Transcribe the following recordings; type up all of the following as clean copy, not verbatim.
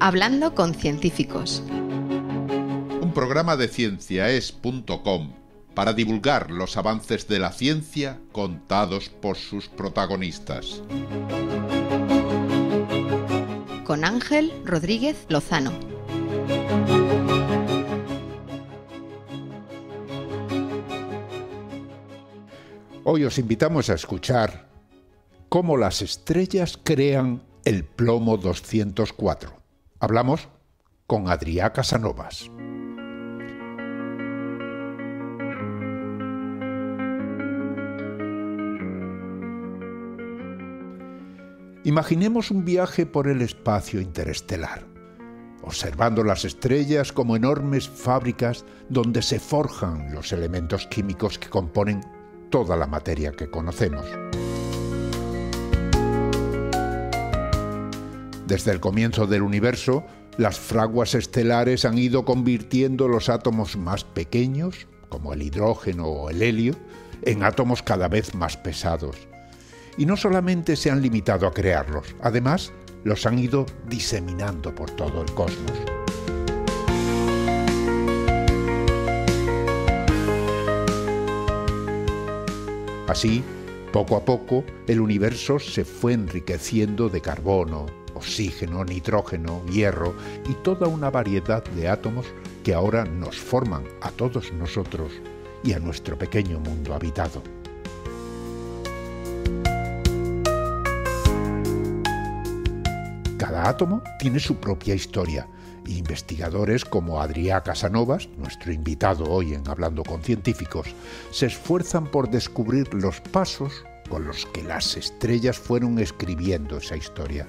Hablando con científicos. Un programa de cienciaes.com para divulgar los avances de la ciencia contados por sus protagonistas. Con Ángel Rodríguez Lozano. Hoy os invitamos a escuchar cómo las estrellas crean el plomo 204. Hablamos con Adrià Casanovas. Imaginemos un viaje por el espacio interestelar, observando las estrellas como enormes fábricas donde se forjan los elementos químicos que componen toda la materia que conocemos. Desde el comienzo del universo, las fraguas estelares han ido convirtiendo los átomos más pequeños, como el hidrógeno o el helio, en átomos cada vez más pesados. Y no solamente se han limitado a crearlos, además los han ido diseminando por todo el cosmos. Así, poco a poco, el universo se fue enriqueciendo de carbono, oxígeno, nitrógeno, hierro y toda una variedad de átomos que ahora nos forman a todos nosotros y a nuestro pequeño mundo habitado. Cada átomo tiene su propia historia e investigadores como Adrià Casanovas, nuestro invitado hoy en Hablando con Científicos, se esfuerzan por descubrir los pasos con los que las estrellas fueron escribiendo esa historia.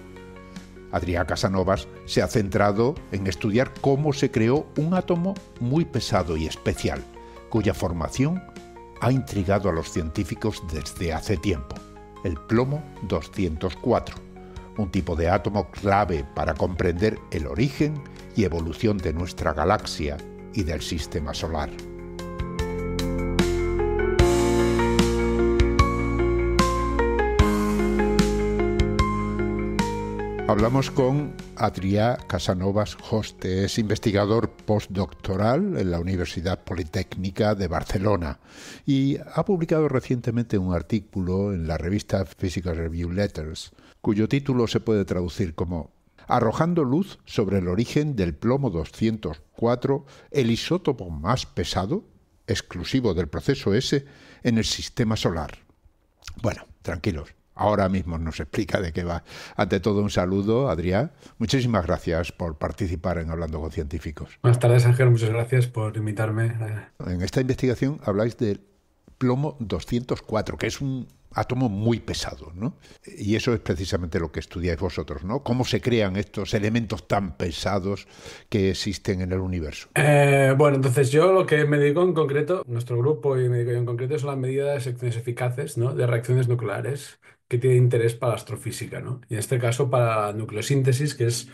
Adrià Casanovas se ha centrado en estudiar cómo se creó un átomo muy pesado y especial, cuya formación ha intrigado a los científicos desde hace tiempo, el plomo 204, un tipo de átomo clave para comprender el origen y evolución de nuestra galaxia y del sistema solar. Hablamos con Adrià Casanovas Hoste, es investigador postdoctoral en la Universidad Politécnica de Barcelona y ha publicado recientemente un artículo en la revista Physical Review Letters, cuyo título se puede traducir como Arrojando luz sobre el origen del plomo 204, el isótopo más pesado, exclusivo del proceso S, en el sistema solar. Bueno, tranquilos. Ahora mismo nos explica de qué va. Ante todo, un saludo, Adrià. Muchísimas gracias por participar en Hablando con Científicos. Buenas tardes, Ángel. Muchas gracias por invitarme. En esta investigación habláis del plomo 204, que es un átomo muy pesado, ¿no? Y eso es precisamente lo que estudiáis vosotros, ¿no? ¿Cómo se crean estos elementos tan pesados que existen en el universo? Bueno, entonces yo lo que me dedico en concreto, nuestro grupo y me dedico yo en concreto, son las medidas de secciones eficaces, ¿no?, de reacciones nucleares que tienen interés para la astrofísica, ¿no? Y en este caso para la nucleosíntesis, que es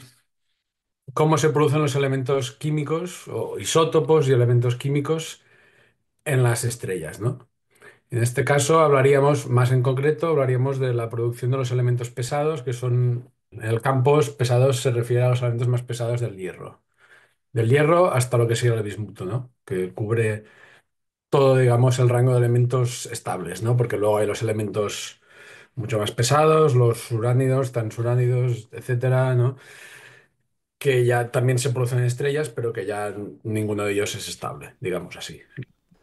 cómo se producen los elementos químicos o isótopos y elementos químicos en las estrellas, ¿no? En este caso hablaríamos, más en concreto, hablaríamos de la producción de los elementos pesados, que son, en el campo pesados se refiere a los elementos más pesados del hierro. Del hierro hasta lo que sería el bismuto, ¿no?, que cubre todo, digamos, el rango de elementos estables, ¿no? Porque luego hay los elementos mucho más pesados, los uránidos, transuránidos, etcétera, ¿no?, que ya también se producen en estrellas, pero que ya ninguno de ellos es estable, digamos así,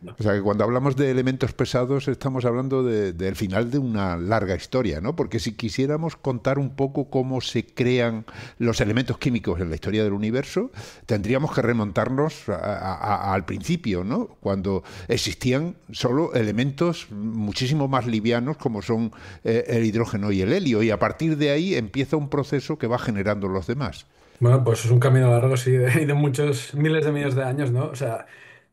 ¿no? O sea, que cuando hablamos de elementos pesados estamos hablando del final de una larga historia, ¿no? Porque si quisiéramos contar un poco cómo se crean los elementos químicos en la historia del universo, tendríamos que remontarnos al principio, ¿no? Cuando existían solo elementos muchísimo más livianos como son el hidrógeno y el helio, y a partir de ahí empieza un proceso que va generando los demás. Bueno, pues es un camino largo, sí, de muchos miles de millones de años, ¿no? O sea,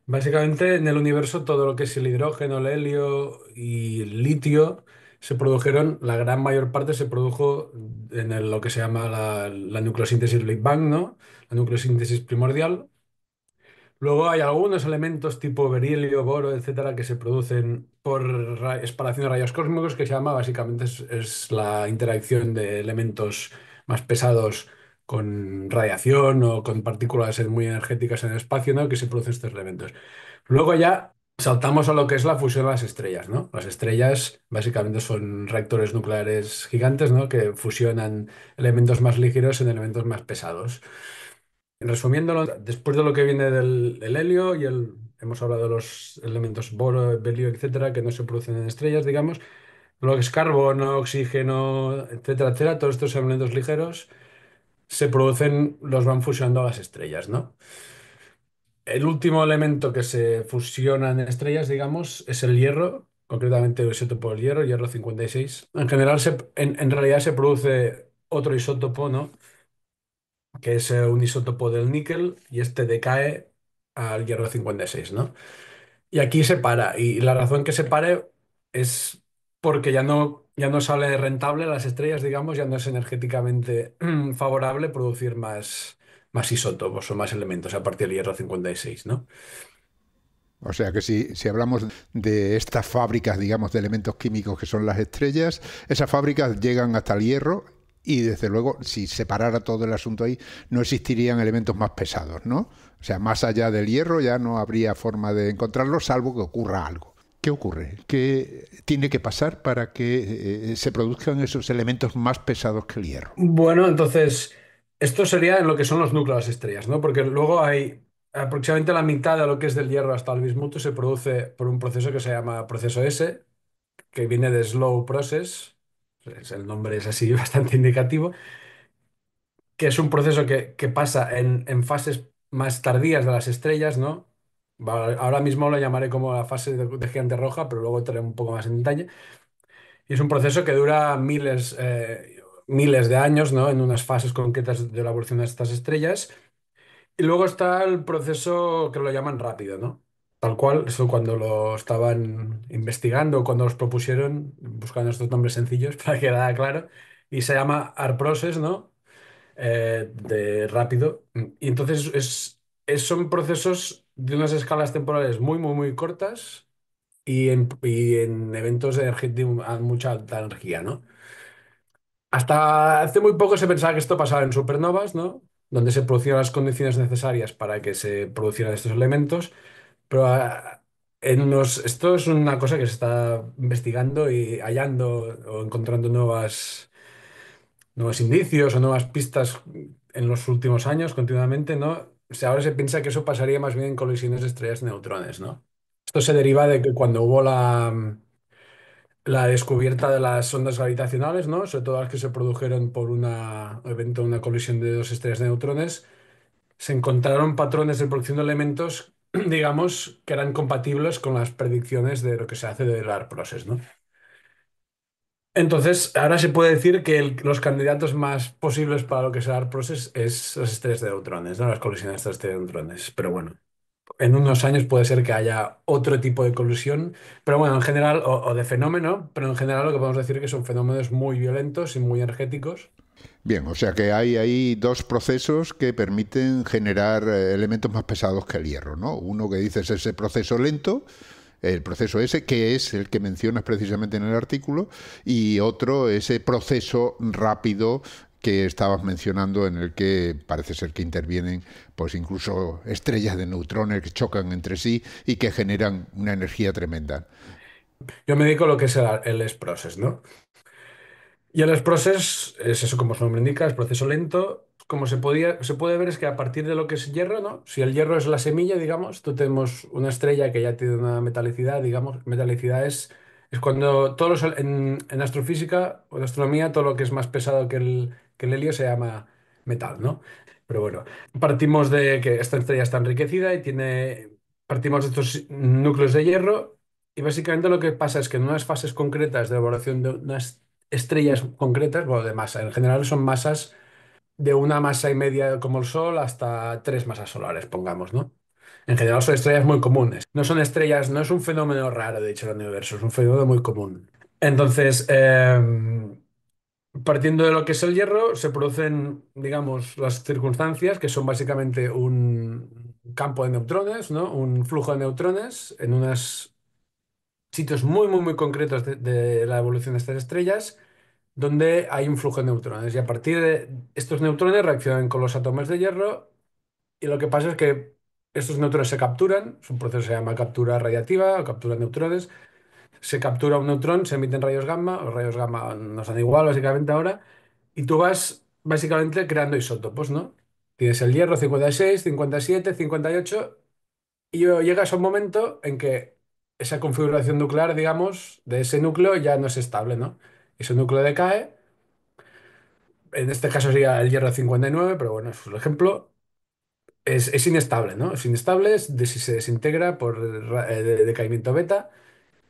básicamente en el universo todo lo que es el hidrógeno, el helio y el litio se produjeron, la gran mayor parte se produjo en lo que se llama la nucleosíntesis Big Bang, ¿no? La nucleosíntesis primordial. Luego hay algunos elementos tipo berilio, boro, etcétera, que se producen por espalación de rayos cósmicos, que se llama básicamente es la interacción de elementos más pesados con radiación o con partículas muy energéticas en el espacio, ¿no? Que se producen estos elementos. Luego ya saltamos a lo que es la fusión de las estrellas, ¿no? Las estrellas básicamente son reactores nucleares gigantes, ¿no? Que fusionan elementos más ligeros en elementos más pesados. Resumiéndolo, después de lo que viene del helio hemos hablado de los elementos boro, belio, etcétera, que no se producen en estrellas, digamos. Lo que es carbono, oxígeno, etcétera, etcétera, todos estos elementos ligeros se producen, los van fusionando a las estrellas, ¿no? El último elemento que se fusiona en estrellas, digamos, es el hierro, concretamente el isótopo del hierro, hierro 56. En general, en realidad se produce otro isótopo, ¿no? Que es un isótopo del níquel y este decae al hierro 56, ¿no? Y aquí se para. Y la razón que se pare es porque ya no sale rentable las estrellas, digamos, ya no es energéticamente favorable producir más isótopos o más elementos a partir del hierro 56, ¿no? O sea que si hablamos de estas fábricas, digamos, de elementos químicos que son las estrellas, esas fábricas llegan hasta el hierro y desde luego, si separara todo el asunto ahí, no existirían elementos más pesados, ¿no? O sea, más allá del hierro ya no habría forma de encontrarlo, salvo que ocurra algo. ¿Qué ocurre? ¿Qué tiene que pasar para que se produzcan esos elementos más pesados que el hierro? Bueno, entonces, esto sería en lo que son los núcleos de las estrellas, ¿no? Porque luego hay aproximadamente la mitad de lo que es del hierro hasta el bismuto se produce por un proceso que se llama proceso S, que viene de slow process, el nombre es así bastante indicativo, que es un proceso que pasa en fases más tardías de las estrellas, ¿no? Ahora mismo lo llamaré como la fase de gigante roja, pero luego entraré un poco más en detalle. Y es un proceso que dura miles de años, ¿no? En unas fases concretas de la evolución de estas estrellas. Y luego está el proceso que lo llaman rápido, ¿no? Tal cual, eso cuando lo estaban investigando, cuando los propusieron, buscando estos nombres sencillos para que quedara claro, y se llama AR process, ¿no? De rápido. Y entonces son procesos de unas escalas temporales muy, muy, muy cortas y en eventos de mucha alta energía, ¿no? Hasta hace muy poco se pensaba que esto pasaba en supernovas, ¿no? Donde se producían las condiciones necesarias para que se producieran estos elementos, pero esto es una cosa que se está investigando y hallando o encontrando nuevos indicios o nuevas pistas en los últimos años continuamente, ¿no? O sea, ahora se piensa que eso pasaría más bien en colisiones de estrellas de neutrones, ¿no? Esto se deriva de que cuando hubo la descubierta de las ondas gravitacionales, ¿no? Sobre todo las que se produjeron por un evento, una colisión de dos estrellas de neutrones, se encontraron patrones de producción de elementos, digamos, que eran compatibles con las predicciones de lo que se hace del LAR process, ¿no? Entonces, ahora se puede decir que los candidatos más posibles para lo que es el LAR process es las estrellas de neutrones, ¿no? Las colisiones de estas estrellas de neutrones. Pero bueno, en unos años puede ser que haya otro tipo de colusión, pero bueno, en general, o de fenómeno, pero en general lo que podemos decir es que son fenómenos muy violentos y muy energéticos. Bien, o sea que hay ahí dos procesos que permiten generar elementos más pesados que el hierro, ¿no? Uno que dices es ese proceso lento, el proceso ese, que es el que mencionas precisamente en el artículo, y otro, ese proceso rápido que estabas mencionando, en el que parece ser que intervienen pues incluso estrellas de neutrones que chocan entre sí y que generan una energía tremenda. Yo me dedico a lo que es el S-Process, ¿no? Y el S-Process es eso, como su nombre indica, es proceso lento. Como se puede ver es que a partir de lo que es hierro, ¿no? Si el hierro es la semilla, digamos, tú tenemos una estrella que ya tiene una metalicidad, digamos. Metalicidad es cuando en astrofísica o en astronomía, todo lo que es más pesado que el helio se llama metal, ¿no? Pero bueno, partimos de que esta estrella está enriquecida y partimos de estos núcleos de hierro y básicamente lo que pasa es que en unas fases concretas de evaluación de unas estrellas concretas, bueno, de masa, en general son masas de una masa y media como el Sol hasta tres masas solares, pongamos, ¿no? En general son estrellas muy comunes. No son estrellas, no es un fenómeno raro, de hecho, en el universo, es un fenómeno muy común. Entonces, partiendo de lo que es el hierro, se producen, digamos, las circunstancias que son básicamente un campo de neutrones, ¿no? Un flujo de neutrones en unos sitios muy, muy, muy concretos de la evolución de estas estrellas donde hay un flujo de neutrones y a partir de estos neutrones reaccionan con los átomos de hierro y lo que pasa es que estos neutrones se capturan, es un proceso que se llama captura radiativa o captura de neutrones, se captura un neutrón, se emiten rayos gamma, los rayos gamma nos dan igual básicamente ahora, y tú vas básicamente creando isótopos, ¿no? Tienes el hierro 56, 57, 58 y llegas a un momento en que esa configuración nuclear, digamos, de ese núcleo ya no es estable, ¿no? Ese núcleo decae, en este caso sería el hierro 59, pero bueno, es un ejemplo. Es inestable, ¿no? Es inestable, si se desintegra por decaimiento beta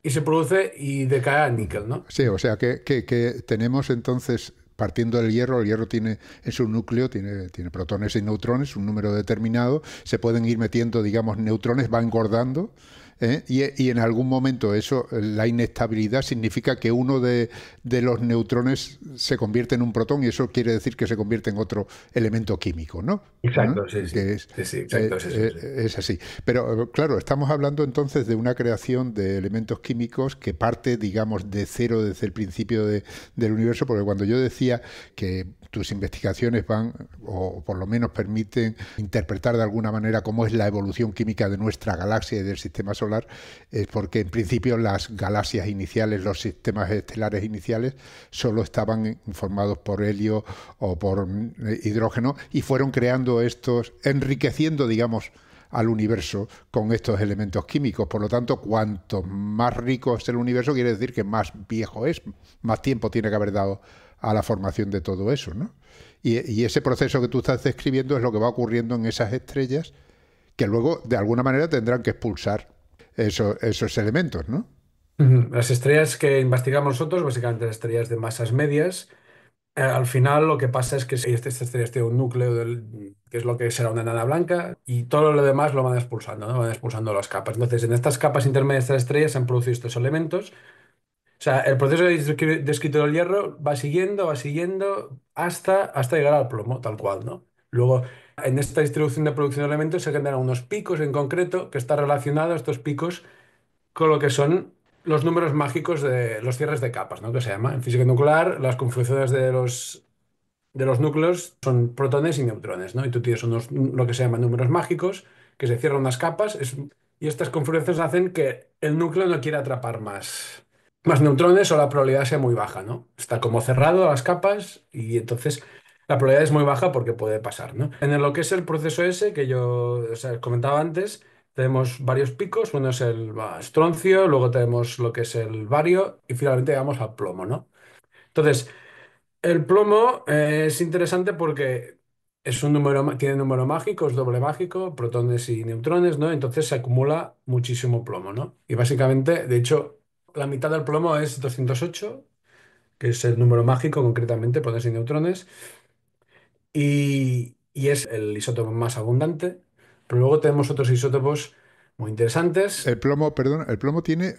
y se produce y decae a Ujú. níquel, ¿no? Sí, o sea que tenemos entonces, partiendo del hierro, el hierro tiene en su núcleo, tiene protones y neutrones, un número determinado, se pueden ir metiendo, digamos, neutrones, va engordando, ¿eh? Y en algún momento eso, la inestabilidad significa que uno de los neutrones se convierte en un protón y eso quiere decir que se convierte en otro elemento químico, ¿no? ¿Eh? Exacto, sí, sí. Que Sí, sí, exacto, es eso, sí. es así. Pero claro, estamos hablando entonces de una creación de elementos químicos que parte, digamos, de cero desde el principio del universo, porque cuando yo decía que tus investigaciones van, o por lo menos permiten interpretar de alguna manera cómo es la evolución química de nuestra galaxia y del sistema solar, es porque en principio las galaxias iniciales, los sistemas estelares iniciales, solo estaban formados por helio o por hidrógeno y fueron creando estos, enriqueciendo, digamos, al universo con estos elementos químicos. Por lo tanto, cuanto más rico es el universo, quiere decir que más viejo es, más tiempo tiene que haber dado a la formación de todo eso, ¿no? Y ese proceso que tú estás describiendo es lo que va ocurriendo en esas estrellas que luego, de alguna manera, tendrán que expulsar esos elementos, ¿no? Ujú. Las estrellas que investigamos nosotros, básicamente las estrellas de masas medias, al final lo que pasa es que si estas estrellas tienen un núcleo que es lo que será una enana blanca y todo lo demás lo van expulsando, ¿no? Van expulsando las capas. Entonces, en estas capas intermedias de las estrellas se han producido estos elementos. O sea, el proceso descrito del hierro va siguiendo hasta llegar al plomo, tal cual, ¿no? Luego, en esta distribución de producción de elementos se generan unos picos en concreto que están relacionados, estos picos, con lo que son los números mágicos de los cierres de capas, ¿no? Que se llama. En física nuclear, las confluencias de los núcleos son protones y neutrones, ¿no? Y tú tienes lo que se llaman números mágicos, que se cierran unas capas, y estas confluencias hacen que el núcleo no quiera atrapar más neutrones o la probabilidad sea muy baja, ¿no? Está como cerrado a las capas y entonces la probabilidad es muy baja porque puede pasar, ¿no? Lo que es el proceso ese que yo, o sea, comentaba antes, tenemos varios picos, uno es el estroncio, luego tenemos lo que es el bario y finalmente llegamos al plomo, ¿no? Entonces, el plomo es interesante porque es un número, tiene número mágico, es doble mágico, protones y neutrones, ¿no? Entonces se acumula muchísimo plomo, ¿no? Y básicamente, de hecho, la mitad del plomo es 208, que es el número mágico, concretamente, protones y neutrones, y es el isótopo más abundante, pero luego tenemos otros isótopos muy interesantes. Perdón, el plomo tiene,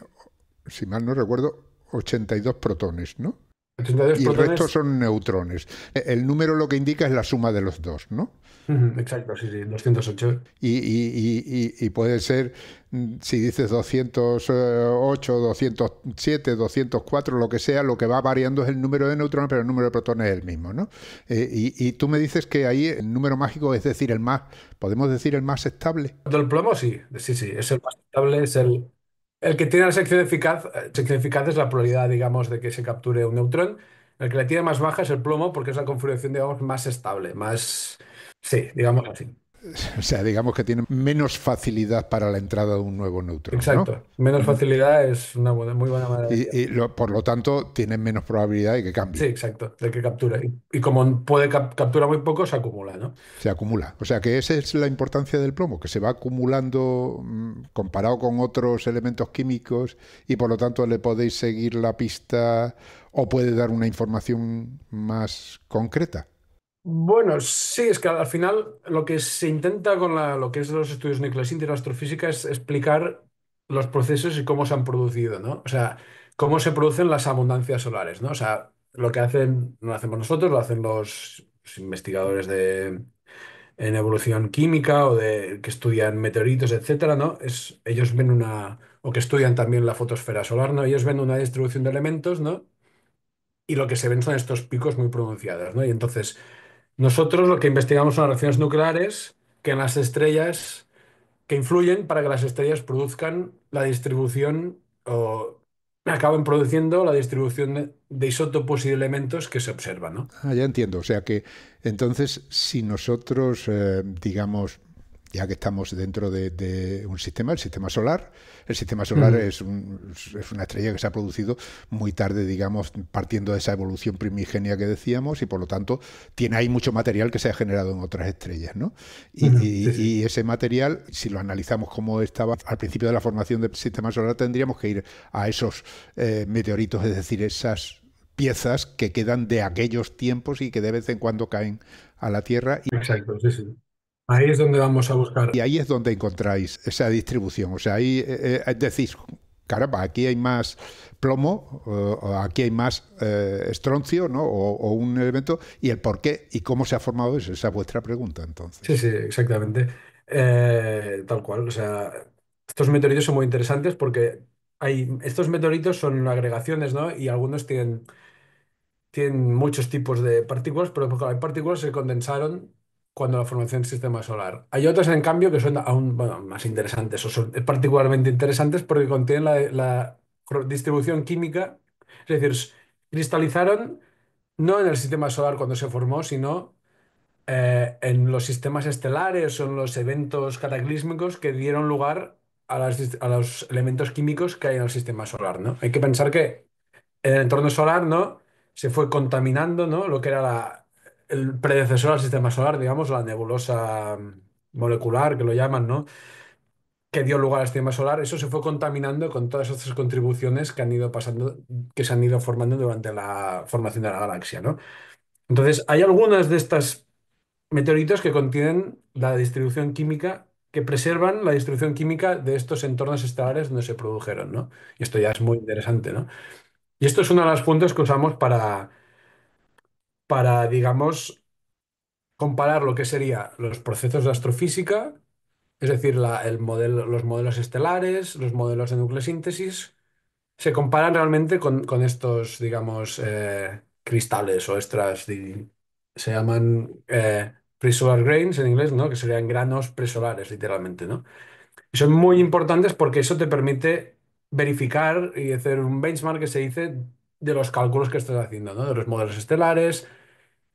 si mal no recuerdo, 82 protones, ¿no? 82 Y el resto protones. son neutrones. El número lo que indica es la suma de los dos, ¿no? Ujú, exacto, sí, sí, 208. Y puede ser, si dices 208, 207, 204, lo que sea, lo que va variando es el número de neutrones, pero el número de protones es el mismo, ¿no? Y tú me dices que ahí el número mágico, es decir, el más, podemos decir el más estable. Del plomo, sí, sí, sí, es el más estable, es el que tiene la sección eficaz. Sección eficaz es la probabilidad, digamos, de que se capture un neutrón. El que la tiene más baja es el plomo porque es la configuración, digamos, más estable, más, sí, digamos así. O sea, digamos que tiene menos facilidad para la entrada de un nuevo neutrón, ¿no? Exacto. Menos ¿Mm? facilidad es una muy buena manera de decirlo. Por lo tanto, tienen menos probabilidad de que Sí, cambie. exacto, de que capture. Y como puede capturar muy poco, se acumula, ¿no? Se acumula. O sea que esa es la importancia del plomo, que se va acumulando comparado con otros elementos químicos y por lo tanto le podéis seguir la pista o puede dar una información más concreta. Bueno, sí, es que al final lo que se intenta con lo que es los estudios nucleosíntesis y la astrofísica es explicar los procesos y cómo se han producido, ¿no? O sea, cómo se producen las abundancias solares, ¿no? O sea, lo que hacen, no lo hacemos nosotros, lo hacen los investigadores en evolución química o que estudian meteoritos, etcétera, ¿no? Ellos ven o que estudian también la fotosfera solar, ¿no? Ellos ven una distribución de elementos, ¿no? y lo que se ven son estos picos muy pronunciados, ¿no? Y entonces, nosotros lo que investigamos son las reacciones nucleares que en las estrellas, que influyen para que las estrellas produzcan la distribución o acaben produciendo la distribución de isótopos y de elementos que se observan, ¿no? Ah, ya entiendo. O sea que entonces, si nosotros, digamos, ya que estamos dentro de un sistema, el sistema solar Mm, es una estrella que se ha producido muy tarde, digamos, partiendo de esa evolución primigenia que decíamos, y por lo tanto tiene ahí mucho material que se ha generado en otras estrellas, ¿no? sí, sí. Y ese material, si lo analizamos como estaba al principio de la formación del sistema solar, tendríamos que ir a esos meteoritos, es decir, esas piezas que quedan de aquellos tiempos y que de vez en cuando caen a la Tierra. Exacto, sí, sí. Ahí es donde vamos a buscar. Y ahí es donde encontráis esa distribución. O sea, ahí decís, caramba, aquí hay más plomo, o aquí hay más estroncio, ¿no? O un elemento, y el por qué y cómo se ha formado eso. Esa es vuestra pregunta, Sí, entonces. sí, exactamente. Tal cual. O sea, estos meteoritos son muy interesantes porque estos meteoritos son agregaciones, ¿no? Y algunos tienen muchos tipos de partículas, pero porque hay partículas que se condensaron cuando la formación del sistema solar. Hay otras, en cambio, que son aún, bueno, más interesantes o son particularmente interesantes porque contienen la distribución química. Es decir, cristalizaron no en el sistema solar cuando se formó, sino en los sistemas estelares o en los eventos cataclísmicos que dieron lugar a los elementos químicos que hay en el sistema solar, ¿no? Hay que pensar que en el entorno solar, ¿no? Se fue contaminando, ¿no? Lo que era el predecesor al sistema solar, digamos, la nebulosa molecular, que lo llaman, ¿no? Que dio lugar al sistema solar, eso se fue contaminando con todas estas contribuciones que han ido pasando, que se han ido formando durante la formación de la galaxia, ¿no? Entonces, hay algunas de estas meteoritos que contienen la distribución química, que preservan la distribución química de estos entornos estelares donde se produjeron, ¿no? Y esto ya es muy interesante, ¿no? Y esto es uno de los puntos que usamos digamos, comparar lo que serían los procesos de astrofísica, es decir, los modelos estelares, los modelos de nucleosíntesis, se comparan realmente con estos, digamos, cristales o se llaman presolar grains en inglés, ¿no? Que serían granos presolares, literalmente, ¿no? Y son muy importantes porque eso te permite verificar y hacer un benchmark que se dice de los cálculos que estás haciendo, ¿no? De los modelos estelares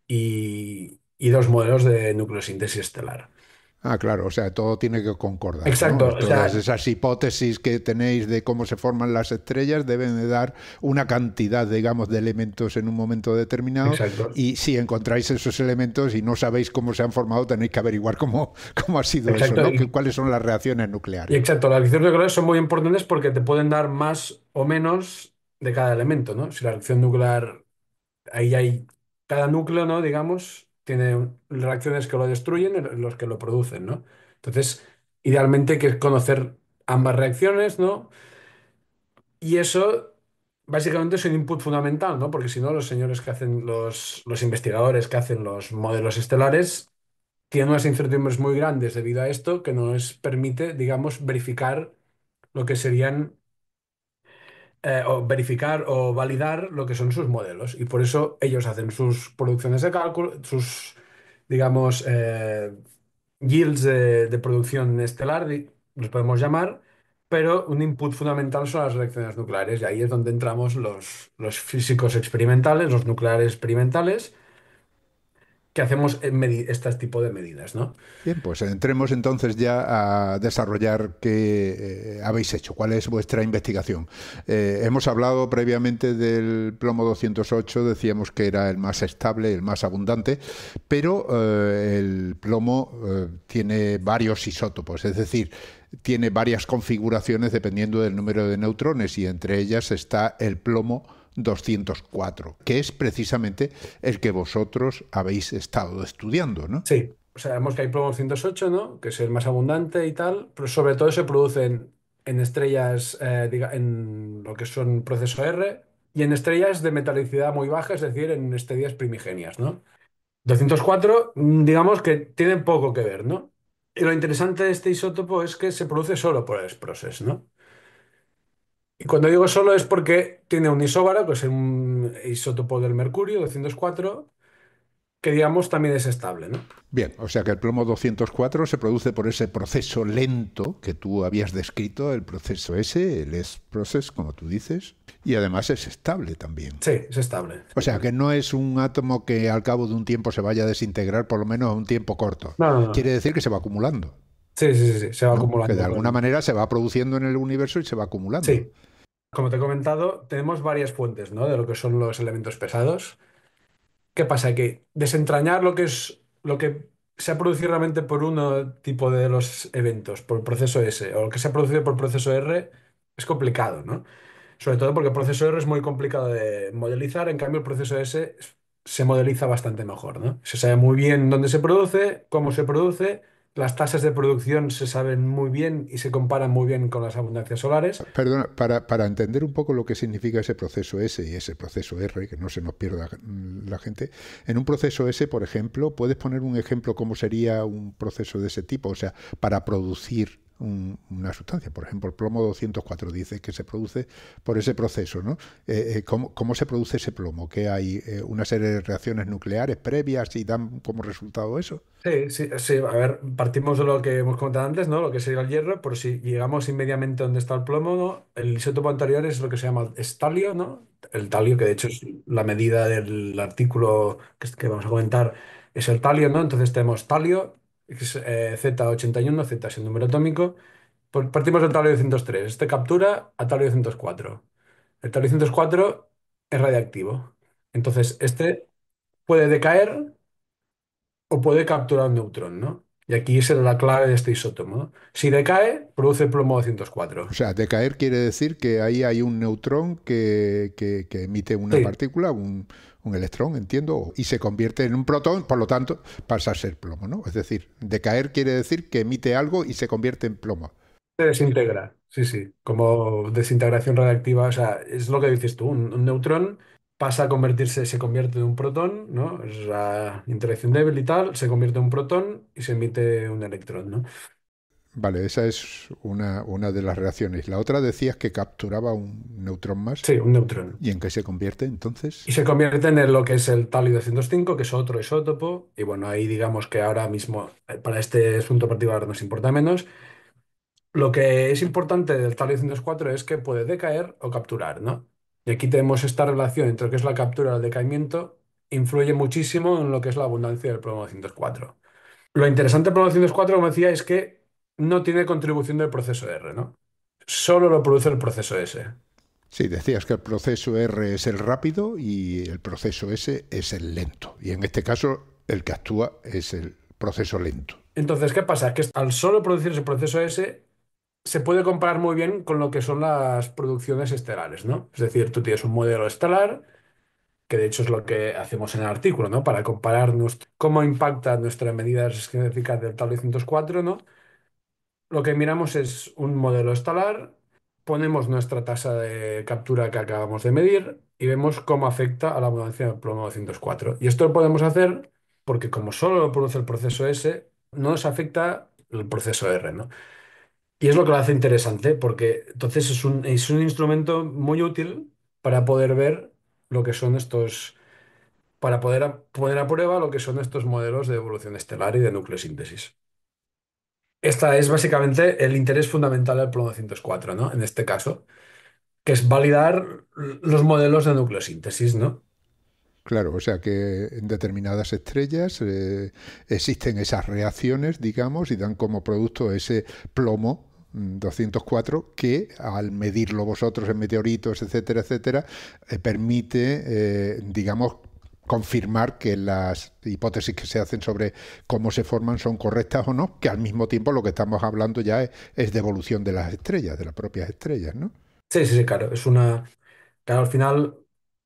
y los modelos de nucleosíntesis estelar. Ah, claro, o sea, todo tiene que concordar, Exacto, ¿no? o sea, Todas esas hipótesis que tenéis de cómo se forman las estrellas deben de dar una cantidad, digamos, de elementos en un momento determinado, exacto, y si encontráis esos elementos y no sabéis cómo se han formado, tenéis que averiguar cómo ha sido eso, exacto. ¿no? ¿Cuáles son las reacciones nucleares? Exacto, las reacciones nucleares son muy importantes porque te pueden dar más o menos de cada elemento, ¿no? Si la reacción nuclear, ahí hay, cada núcleo, ¿no? Digamos, tiene reacciones que lo destruyen y los que lo producen, ¿no? Entonces, idealmente hay que conocer ambas reacciones, ¿no? Y eso básicamente es un input fundamental, ¿no? Porque si no, los señores que hacen los investigadores que hacen los modelos estelares tienen unas incertidumbres muy grandes debido a esto que no les permite, digamos, verificar lo que serían, o verificar o validar lo que son sus modelos. Y por eso ellos hacen sus producciones de cálculo, sus, digamos, yields de producción estelar, los podemos llamar, pero un input fundamental son las reacciones nucleares. Y ahí es donde entramos los físicos experimentales, los nucleares experimentales, que hacemos este tipo de medidas, ¿no? Bien, pues entremos entonces ya a desarrollar qué habéis hecho, cuál es vuestra investigación. Hemos hablado previamente del plomo 208, decíamos que era el más estable, el más abundante, pero el plomo tiene varios isótopos, es decir, tiene varias configuraciones dependiendo del número de neutrones, y entre ellas está el plomo 204, que es precisamente el que vosotros habéis estado estudiando, ¿no? Sí, o sea, sabemos que hay plomo 208, ¿no? Que es el más abundante y tal, pero sobre todo se producen en estrellas, en lo que son proceso R y en estrellas de metalicidad muy baja, es decir, en estrellas primigenias, ¿no? 204, digamos que tienen poco que ver, ¿no? Y lo interesante de este isótopo es que se produce solo por el process, ¿no? Y cuando digo solo es porque tiene un isóbaro, que es un isótopo del mercurio, 204, que digamos también es estable, ¿no? Bien, o sea que el plomo 204 se produce por ese proceso lento que tú habías descrito, el proceso ese, el S-process, como tú dices, y además es estable también. Sí, es estable. O sea que no es un átomo que al cabo de un tiempo se vaya a desintegrar, por lo menos a un tiempo corto. No, no, Quiere no. decir que se va acumulando, Sí, sí, sí, sí, se va ¿no? Que de acumulando alguna con... manera se va produciendo en el universo y se va acumulando. Sí, como te he comentado, tenemos varias fuentes, ¿no? De lo que son los elementos pesados. ¿Qué pasa? Que desentrañar lo que es lo que se ha producido realmente por uno tipo de los eventos, por el proceso S, o lo que se ha producido por el proceso R, es complicado, ¿no? Sobre todo porque el proceso R es muy complicado de modelizar, en cambio el proceso S se modeliza bastante mejor, ¿no? Se sabe muy bien dónde se produce, cómo se produce, las tasas de producción se saben muy bien y se comparan muy bien con las abundancias solares. Perdona, para entender un poco lo que significa ese proceso S y ese proceso R, que no se nos pierda la gente, en un proceso S, por ejemplo, ¿puedes poner un ejemplo cómo sería un proceso de ese tipo? O sea, para producir una sustancia, por ejemplo, el plomo 204 dice que se produce por ese proceso, ¿no? ¿Cómo se produce ese plomo? ¿Que hay una serie de reacciones nucleares previas y dan como resultado eso? Sí, sí, sí, a ver, partimos de lo que hemos comentado antes, ¿no? Lo que sería el hierro, por si llegamos inmediatamente donde está el plomo, ¿no? El isótopo anterior es lo que se llama estalio, ¿no? El talio, que de hecho es la medida del artículo que vamos a comentar, es el talio, ¿no? Entonces tenemos talio, que es Z81, Z es el número atómico. Partimos del talio 203. Este captura a talio 204. El talio 204 es radiactivo. Entonces, este puede decaer o puede capturar un neutrón, ¿no? Y aquí esa es la clave de este isótopo, ¿no? Si decae, produce plomo O 204. sea, decaer quiere decir que ahí hay un neutrón que emite una Sí, partícula, un electrón, entiendo, y se convierte en un protón, por lo tanto pasa a ser plomo, ¿no? Es decir, decaer quiere decir que emite algo y se convierte en plomo. se desintegra. Sí, sí. Como desintegración radiactiva. O sea, es lo que dices tú. Un neutrón pasa a convertirse, se convierte en un protón, ¿no? Es la interacción débil y tal. Se convierte en un protón y se emite un electrón, ¿no? Vale, esa es una de las reacciones. La otra decías que capturaba un neutrón más. Sí, un neutrón. ¿Y en qué se convierte Y entonces? se convierte en lo que es el talio 205, que es otro isótopo. Y bueno, ahí digamos que ahora mismo, para este asunto particular nos importa menos. Lo que es importante del talio 204 es que puede decaer o capturar, ¿no? Y aquí tenemos esta relación entre lo que es la captura y el decaimiento, influye muchísimo en lo que es la abundancia del plomo 204. Lo interesante del plomo 204, como decía, es que no tiene contribución del proceso R, ¿no? Solo lo produce el proceso S. Sí, decías que el proceso R es el rápido y el proceso S es el lento. Y en este caso, el que actúa es el proceso lento. Entonces, ¿qué pasa? Que al solo producirse el proceso S, se puede comparar muy bien con lo que son las producciones estelares, ¿no? Es decir, tú tienes un modelo estelar, que de hecho es lo que hacemos en el artículo, ¿no? Para comparar cómo impacta nuestra medida significativa del Tablero 104, ¿no? Lo que miramos es un modelo estelar, ponemos nuestra tasa de captura que acabamos de medir y vemos cómo afecta a la abundancia del plomo 204. Y esto lo podemos hacer porque como solo lo produce el proceso S, no nos afecta el proceso R, ¿no? Y es lo que lo hace interesante, porque entonces es un instrumento muy útil para poder ver lo que son estos, para poder poner a prueba lo que son estos modelos de evolución estelar y de nucleosíntesis. Esta es básicamente el interés fundamental del plomo 204, ¿no? En este caso, que es validar los modelos de nucleosíntesis, ¿no? Claro, o sea que en determinadas estrellas existen esas reacciones, digamos, y dan como producto ese plomo 204 que al medirlo vosotros en meteoritos, etcétera, etcétera, permite, digamos, confirmar que las hipótesis que se hacen sobre cómo se forman son correctas o no, que al mismo tiempo lo que estamos hablando ya es de evolución de las estrellas, de las propias estrellas, ¿no? Sí, sí, sí, claro. Es una. Claro, al final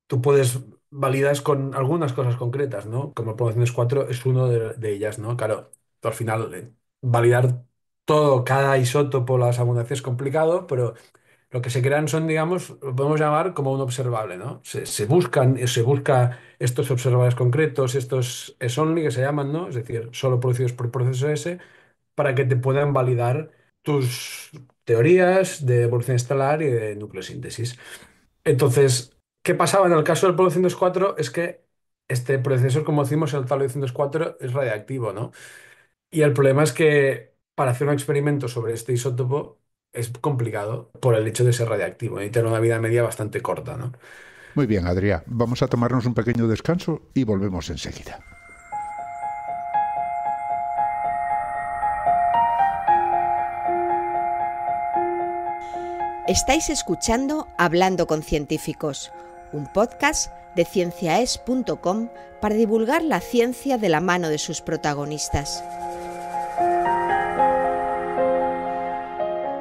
tú puedes validar con algunas cosas concretas, ¿no? Como el Promociones 4 es uno de ellas, ¿no? Claro, tú al final validar todo, cada isótopo, las abundancias es complicado, pero lo que se crean son, digamos, lo podemos llamar como un observable, ¿no? Se busca estos observables concretos, estos S-only que se llaman, ¿no? Es decir, solo producidos por proceso S, para que te puedan validar tus teorías de evolución estelar y de nucleosíntesis. Entonces, ¿qué pasaba en el caso del polvo 204? Es que este proceso, como decimos, el talio 204 es radiactivo, ¿no? Y el problema es que para hacer un experimento sobre este isótopo es complicado por el hecho de ser radiactivo y tener una vida media bastante corta, ¿no? Muy bien, Adrián, vamos a tomarnos un pequeño descanso y volvemos enseguida. Estáis escuchando Hablando con Científicos, un podcast de cienciaes.com para divulgar la ciencia de la mano de sus protagonistas.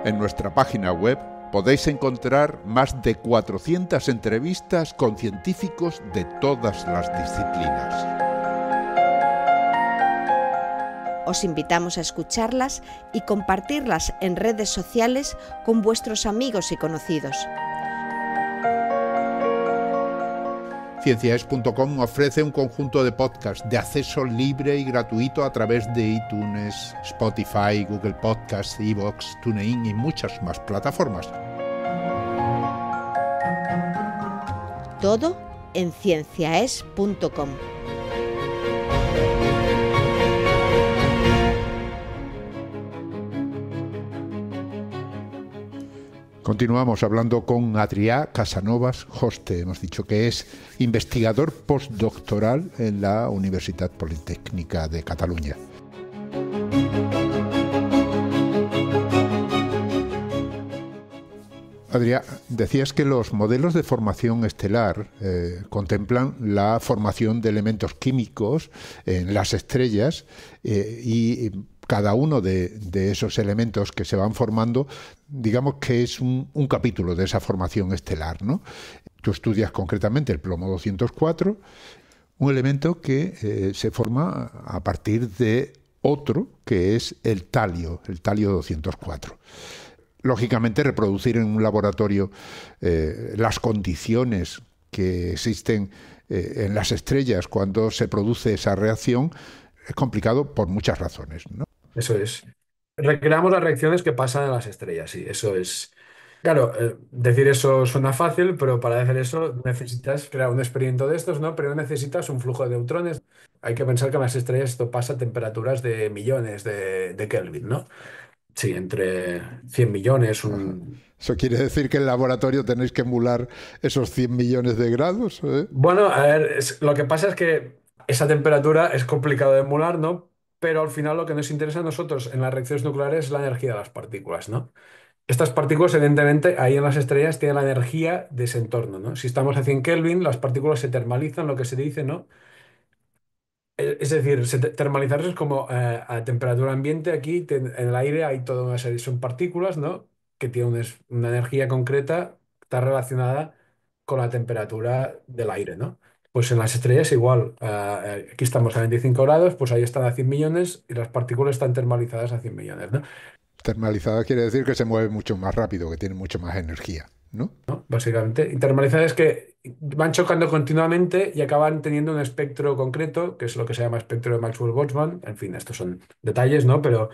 En nuestra página web podéis encontrar más de 400 entrevistas con científicos de todas las disciplinas. Os invitamos a escucharlas y compartirlas en redes sociales con vuestros amigos y conocidos. Cienciaes.com ofrece un conjunto de podcasts de acceso libre y gratuito a través de iTunes, Spotify, Google Podcasts, iVoox, TuneIn y muchas más plataformas. Todo en cienciaes.com. Continuamos hablando con Adrià Casanovas Hoste. Hemos dicho que es investigador postdoctoral en la Universitat Politécnica de Cataluña. Adrià, decías que los modelos de formación estelar contemplan la formación de elementos químicos en las estrellas y cada uno de esos elementos que se van formando, digamos que es un capítulo de esa formación estelar, ¿no? Tú estudias concretamente el plomo 204, un elemento que se forma a partir de otro que es el talio 204. Lógicamente, reproducir en un laboratorio las condiciones que existen en las estrellas cuando se produce esa reacción es complicado por muchas razones, ¿no? Eso es. Recreamos las reacciones que pasan en las estrellas, sí, eso es. Claro, decir eso suena fácil, pero para hacer eso necesitas crear un experimento de estos, ¿no? Pero necesitas un flujo de neutrones. Hay que pensar que en las estrellas esto pasa a temperaturas de millones de Kelvin, ¿no? Sí, entre 100 millones, Ajá. ¿Eso quiere decir que en el laboratorio tenéis que emular esos 100 millones de grados? Bueno, a ver, lo que pasa es que esa temperatura es complicado de emular, ¿no? Pero al final lo que nos interesa a nosotros en las reacciones nucleares es la energía de las partículas, ¿no? Estas partículas, evidentemente, ahí en las estrellas tienen la energía de ese entorno, ¿no? Si estamos a 100 Kelvin, las partículas se termalizan, lo que se dice, ¿no? Es decir, termalizarse es como a temperatura ambiente, aquí en el aire hay toda una serie, son partículas, ¿no? Que tienen una energía concreta, está relacionada con la temperatura del aire, ¿no? Pues en las estrellas igual, aquí estamos a 25 grados, pues ahí están a 100 millones y las partículas están termalizadas a 100 millones, ¿no? Termalizada quiere decir que se mueve mucho más rápido, que tiene mucho más energía, ¿no? ¿No? Básicamente. Intermalizar es que van chocando continuamente y acaban teniendo un espectro concreto, que es lo que se llama espectro de Maxwell-Boltzmann. En fin, estos son detalles, ¿no? Pero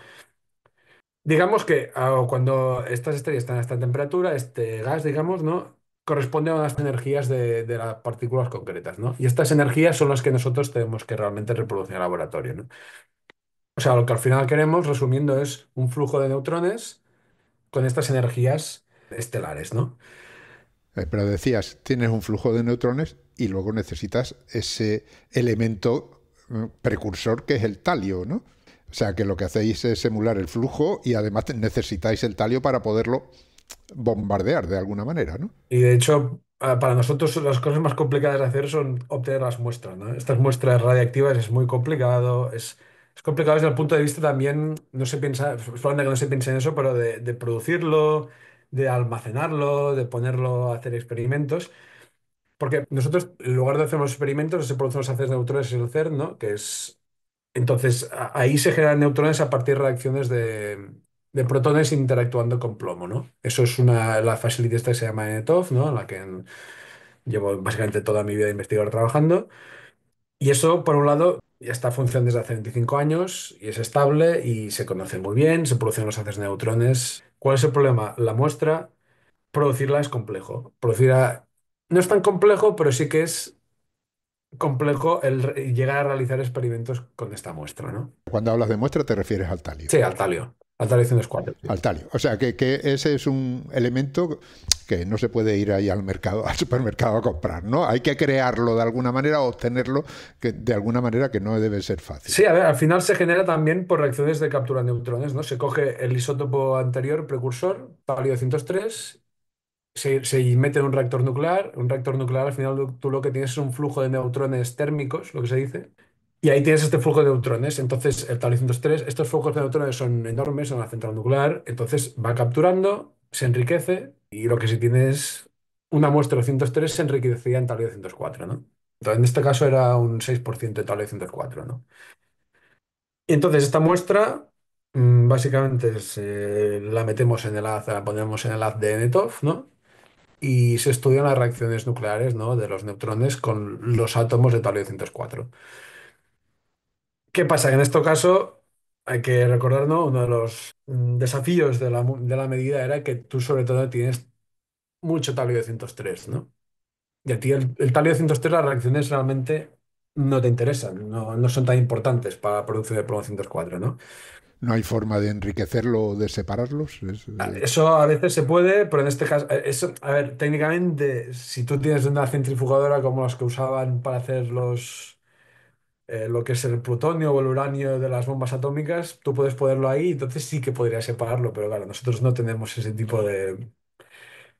digamos que cuando estas estrellas están a esta temperatura, este gas, digamos, ¿no? Corresponde a unas energías de las partículas concretas, ¿no? Y estas energías son las que nosotros tenemos que realmente reproducir en el laboratorio, ¿no? O sea, lo que al final queremos, resumiendo, es un flujo de neutrones con estas energías estelares, ¿no? Pero decías, tienes un flujo de neutrones y luego necesitas ese elemento precursor que es el talio, ¿no? O sea, que lo que hacéis es emular el flujo y además necesitáis el talio para poderlo bombardear de alguna manera, ¿no? Y de hecho, para nosotros las cosas más complicadas de hacer son obtener las muestras, ¿no? Estas muestras radiactivas es muy complicado, es complicado desde el punto de vista también, no se piensa, es probable que no se piense en eso, pero de producirlo, de almacenarlo, de ponerlo a hacer experimentos. Porque nosotros, en lugar de hacer los experimentos, se producen los haces neutrones y el CERN, ¿no? Que es entonces, ahí se generan neutrones a partir de reacciones de protones interactuando con plomo, ¿no? Eso es la facility esta que se llama NETOF, ¿no? En la que llevo básicamente toda mi vida de investigador trabajando. Y eso, por un lado, ya está en función desde hace 25 años y es estable y se conoce muy bien, se producen los haces de neutrones. ¿Cuál es el problema? La muestra, producirla es complejo. Producirla no es tan complejo, pero sí que es complejo llegar a realizar experimentos con esta muestra, ¿no? Cuando hablas de muestra te refieres al talio. Sí, al talio 104, sí. Al talio. O sea, que ese es un elemento que no se puede ir ahí al mercado, al supermercado a comprar, ¿no? Hay que crearlo de alguna manera, obtenerlo de alguna manera que no debe ser fácil. Sí, a ver, al final se genera también por reacciones de captura de neutrones, ¿no? Se coge el isótopo anterior, precursor, talio 203, se mete en un reactor nuclear. Un reactor nuclear, al final, tú lo que tienes es un flujo de neutrones térmicos, lo que se dice, y ahí tienes este flujo de neutrones. Entonces, el talio 203, estos flujos de neutrones son enormes en la central nuclear, entonces va capturando, se enriquece, y lo que se tiene es una muestra de 203 se enriquecía en talio 204, ¿no? Entonces, en este caso era un 6% de talio 204, ¿no? Y entonces esta muestra, básicamente la metemos en el haz, la ponemos en el haz de Netov, ¿no? Y se estudian las reacciones nucleares, ¿no? De los neutrones con los átomos de talio 204. ¿Qué pasa? Que en este caso hay que recordar, ¿no? Uno de los desafíos de la medida era que tú sobre todo tienes mucho talio 203, ¿no? Y a ti el talio 203, las reacciones realmente no te interesan, no son tan importantes para la producción de plomo 204, ¿no? No hay forma de enriquecerlo o de separarlos. Eso a veces se puede, pero en este caso, eso, a ver, técnicamente, si tú tienes una centrifugadora como las que usaban para hacer lo que es el plutonio o el uranio de las bombas atómicas, tú puedes ponerlo ahí, entonces sí que podrías separarlo, pero claro, nosotros no tenemos ese tipo de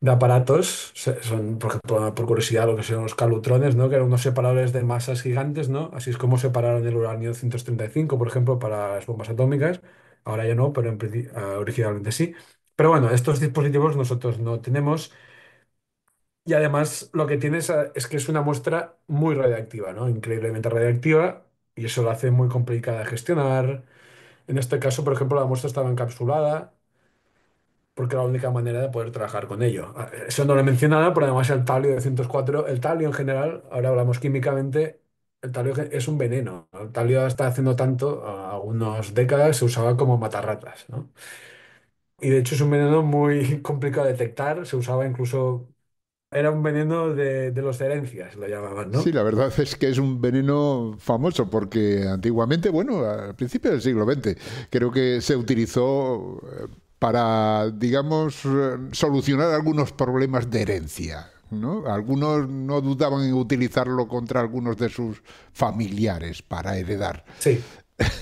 aparatos. Son, por ejemplo, por curiosidad, lo que son los calutrones, ¿no? Que eran unos separadores de masas gigantes, ¿no? Así es como separaron el uranio 235, por ejemplo, para las bombas atómicas. Ahora ya no, pero originalmente sí. Pero bueno, estos dispositivos nosotros no tenemos, y además lo que tienes es que es una muestra muy radiactiva, ¿no? Increíblemente radiactiva, y eso lo hace muy complicada de gestionar. En este caso, por ejemplo, la muestra estaba encapsulada porque era la única manera de poder trabajar con ello. Eso no lo he mencionado, pero además el talio de 204, el talio en general, ahora hablamos químicamente, el talio es un veneno. El talio hasta hace no tanto, algunas décadas, se usaba como matarratas, ¿no? Y de hecho es un veneno muy complicado de detectar, se usaba incluso, era un veneno de los herencias, lo llamaban, Sí, ¿no? la verdad es que es un veneno famoso porque antiguamente, bueno, al principio del siglo XX, creo que se utilizó para, digamos, solucionar algunos problemas de herencia, ¿no? Algunos no dudaban en utilizarlo contra algunos de sus familiares para heredar. Sí,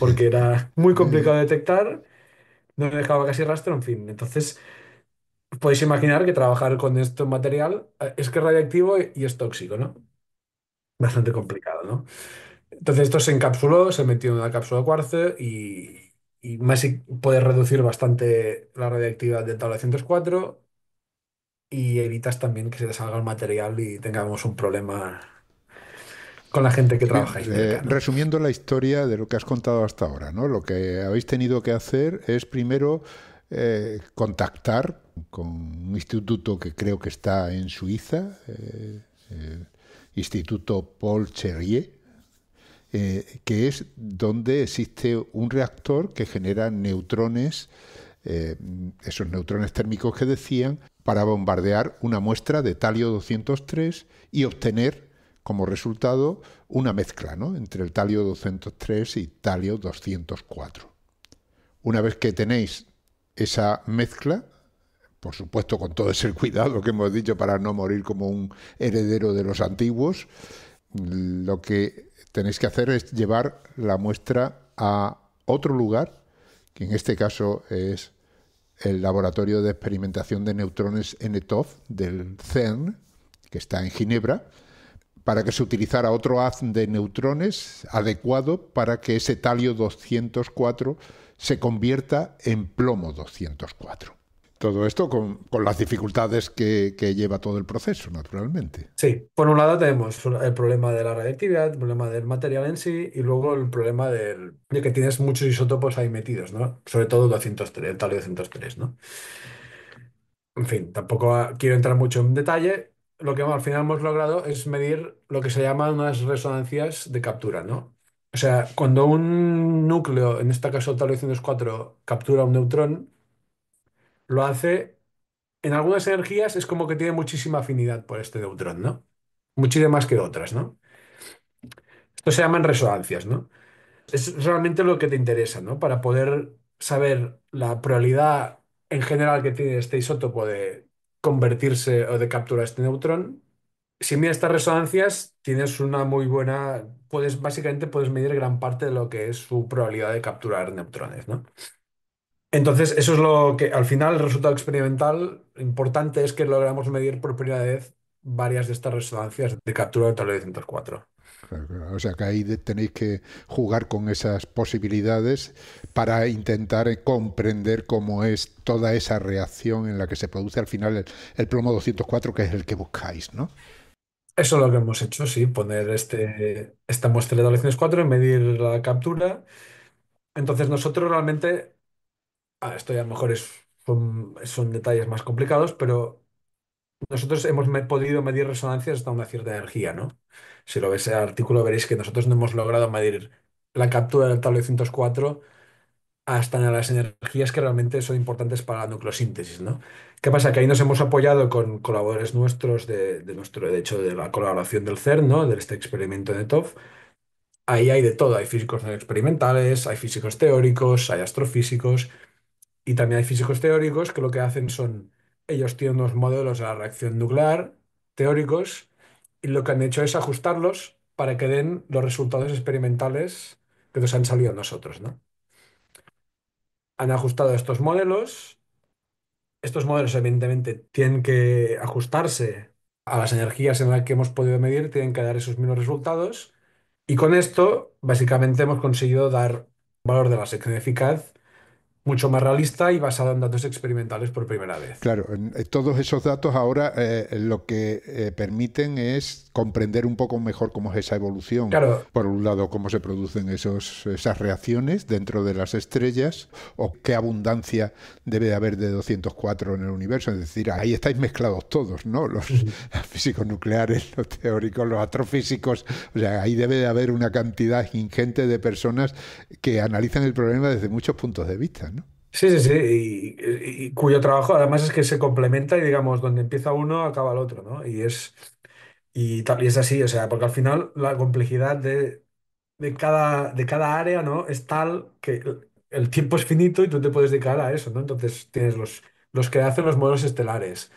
porque era muy complicado de detectar, no dejaba casi rastro, en fin. Entonces, podéis imaginar que trabajar con este material es que es radiactivo y es tóxico, ¿no? Bastante complicado, ¿no? Entonces esto se encapsuló, se metió en una cápsula de cuarzo y más si puedes reducir bastante la radiactividad del tabla 104 y evitas también que se te salga el material y tengamos un problema con la gente que Bien, trabaja ahí cerca, ¿no? resumiendo la historia de lo que has contado hasta ahora, ¿no? Lo que habéis tenido que hacer es primero contactar con un instituto que creo que está en Suiza, el Instituto Paul Cherrier, que es donde existe un reactor que genera neutrones, esos neutrones térmicos que decían, para bombardear una muestra de talio 203 y obtener como resultado una mezcla, ¿no?, entre el talio 203 y talio 204. Una vez que tenéis esa mezcla, por supuesto con todo ese cuidado que hemos dicho para no morir como un heredero de los antiguos, lo que tenéis que hacer es llevar la muestra a otro lugar, que en este caso es el Laboratorio de Experimentación de Neutrones NTOF del CERN, que está en Ginebra, para que se utilizara otro haz de neutrones adecuado para que ese talio 204 se convierta en plomo 204. Todo esto con las dificultades que lleva todo el proceso, naturalmente. Sí, por un lado tenemos el problema de la radiactividad, el problema del material en sí y luego el problema de que tienes muchos isótopos ahí metidos, ¿no? Sobre todo 203, el talio 203, ¿no? En fin, tampoco quiero entrar mucho en detalle. Lo que al final hemos logrado es medir lo que se llaman unas resonancias de captura, ¿no? O sea, cuando un núcleo, en este caso el Tau 204, captura un neutrón, lo hace, en algunas energías es como que tiene muchísima afinidad por este neutrón, ¿no? Muchísimo más que otras, ¿no? Esto se llaman resonancias, ¿no? Es realmente lo que te interesa, ¿no? Para poder saber la probabilidad en general que tiene este isótopo de convertirse o de capturar este neutrón. Si mides estas resonancias, tienes una muy buena, básicamente puedes medir gran parte de lo que es su probabilidad de capturar neutrones, ¿no? Entonces, eso es lo que al final el resultado experimental importante es que logramos medir por primera vez varias de estas resonancias de captura de tablero 204. Claro, claro. O sea que ahí tenéis que jugar con esas posibilidades para intentar comprender cómo es toda esa reacción en la que se produce al final el plomo 204, que es el que buscáis, ¿no? Eso es lo que hemos hecho, sí, poner esta muestra de lecciones 4 y medir la captura. Entonces nosotros realmente, esto ya a lo mejor son detalles más complicados, pero nosotros hemos podido medir resonancias hasta una cierta energía, ¿no? Si lo ves en el artículo veréis que nosotros no hemos logrado medir la captura del tablero 204 hasta en las energías que realmente son importantes para la nucleosíntesis, ¿no? ¿Qué pasa? Que ahí nos hemos apoyado con colaboradores nuestros de hecho, de la colaboración del CERN, ¿no? De este experimento de TOF. Ahí hay de todo, hay físicos no experimentales, hay físicos teóricos, hay astrofísicos y también hay físicos teóricos que lo que hacen son, ellos tienen unos modelos de la reacción nuclear teóricos y lo que han hecho es ajustarlos para que den los resultados experimentales que nos han salido a nosotros, ¿no? Han ajustado estos modelos. Estos modelos, evidentemente, tienen que ajustarse a las energías en las que hemos podido medir, tienen que dar esos mismos resultados. Y con esto, básicamente, hemos conseguido dar un valor de la sección eficaz mucho más realista y basado en datos experimentales por primera vez. Claro, todos esos datos ahora lo que permiten es comprender un poco mejor cómo es esa evolución. Claro, Por un lado, cómo se producen esas reacciones dentro de las estrellas o qué abundancia debe de haber de 204 en el universo. Es decir, ahí estáis mezclados todos, ¿no? Los ujú. físicos nucleares, los teóricos, los astrofísicos. O sea, ahí debe de haber una cantidad ingente de personas que analizan el problema desde muchos puntos de vista, ¿no? Sí, sí, sí, y cuyo trabajo además es que se complementa y digamos, donde empieza uno acaba el otro, ¿no? Y es así, o sea, porque al final la complejidad de cada área, ¿no? Es tal que el tiempo es finito y tú te puedes dedicar a eso, ¿no? Entonces tienes los que hacen los modelos estelares,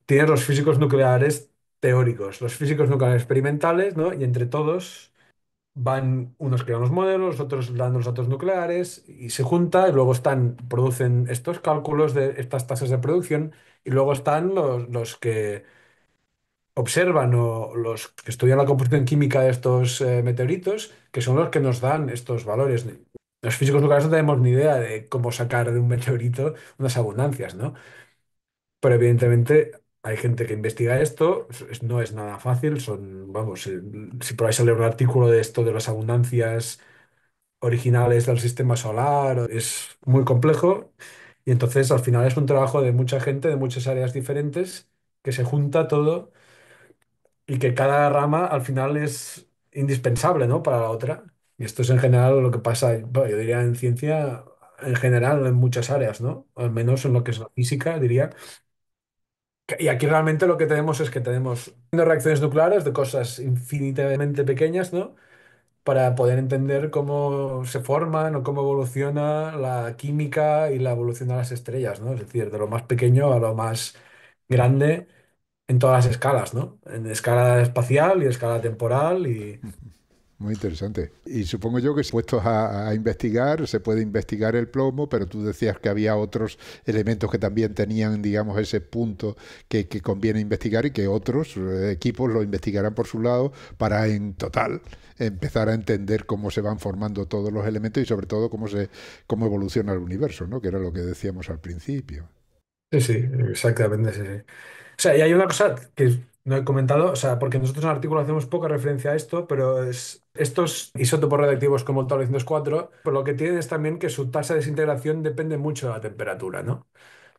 tienes los físicos nucleares teóricos, los físicos nucleares experimentales, ¿no? Y entre todos van unos crean los modelos, otros dan los datos nucleares y se junta y luego producen estos cálculos de estas tasas de producción y luego están los que observan o los que estudian la composición química de estos meteoritos, que son los que nos dan estos valores. Los físicos nucleares no tenemos ni idea de cómo sacar de un meteorito unas abundancias, ¿no? Pero evidentemente hay gente que investiga esto, no es nada fácil, vamos, si probáis a leer un artículo de esto de las abundancias originales del sistema solar, es muy complejo y entonces al final es un trabajo de mucha gente, de muchas áreas diferentes, que se junta todo y que cada rama al final es indispensable, ¿no? Para la otra. Y esto es en general lo que pasa, bueno, yo diría en ciencia, en general en muchas áreas, ¿no? Al menos en lo que es la física, diría. Y aquí realmente lo que tenemos es que tenemos reacciones nucleares de cosas infinitamente pequeñas, ¿no? Para poder entender cómo se forman o cómo evoluciona la química y la evolución de las estrellas, ¿no? Es decir, de lo más pequeño a lo más grande en todas las escalas, ¿no? En escala espacial y escala temporal y... Muy interesante. Y supongo yo que puestos a investigar, se puede investigar el plomo, pero tú decías que había otros elementos que también tenían, digamos, ese punto que conviene investigar y que otros equipos lo investigarán por su lado para en total empezar a entender cómo se van formando todos los elementos y sobre todo cómo evoluciona el universo, ¿no? Que era lo que decíamos al principio. Sí, sí, exactamente, sí, sí. O sea, y hay una cosa que no he comentado, o sea, porque nosotros en el artículo hacemos poca referencia a esto, pero estos isótopos radiactivos como el Tau-204, pues lo que tienen es también que su tasa de desintegración depende mucho de la temperatura, ¿no? O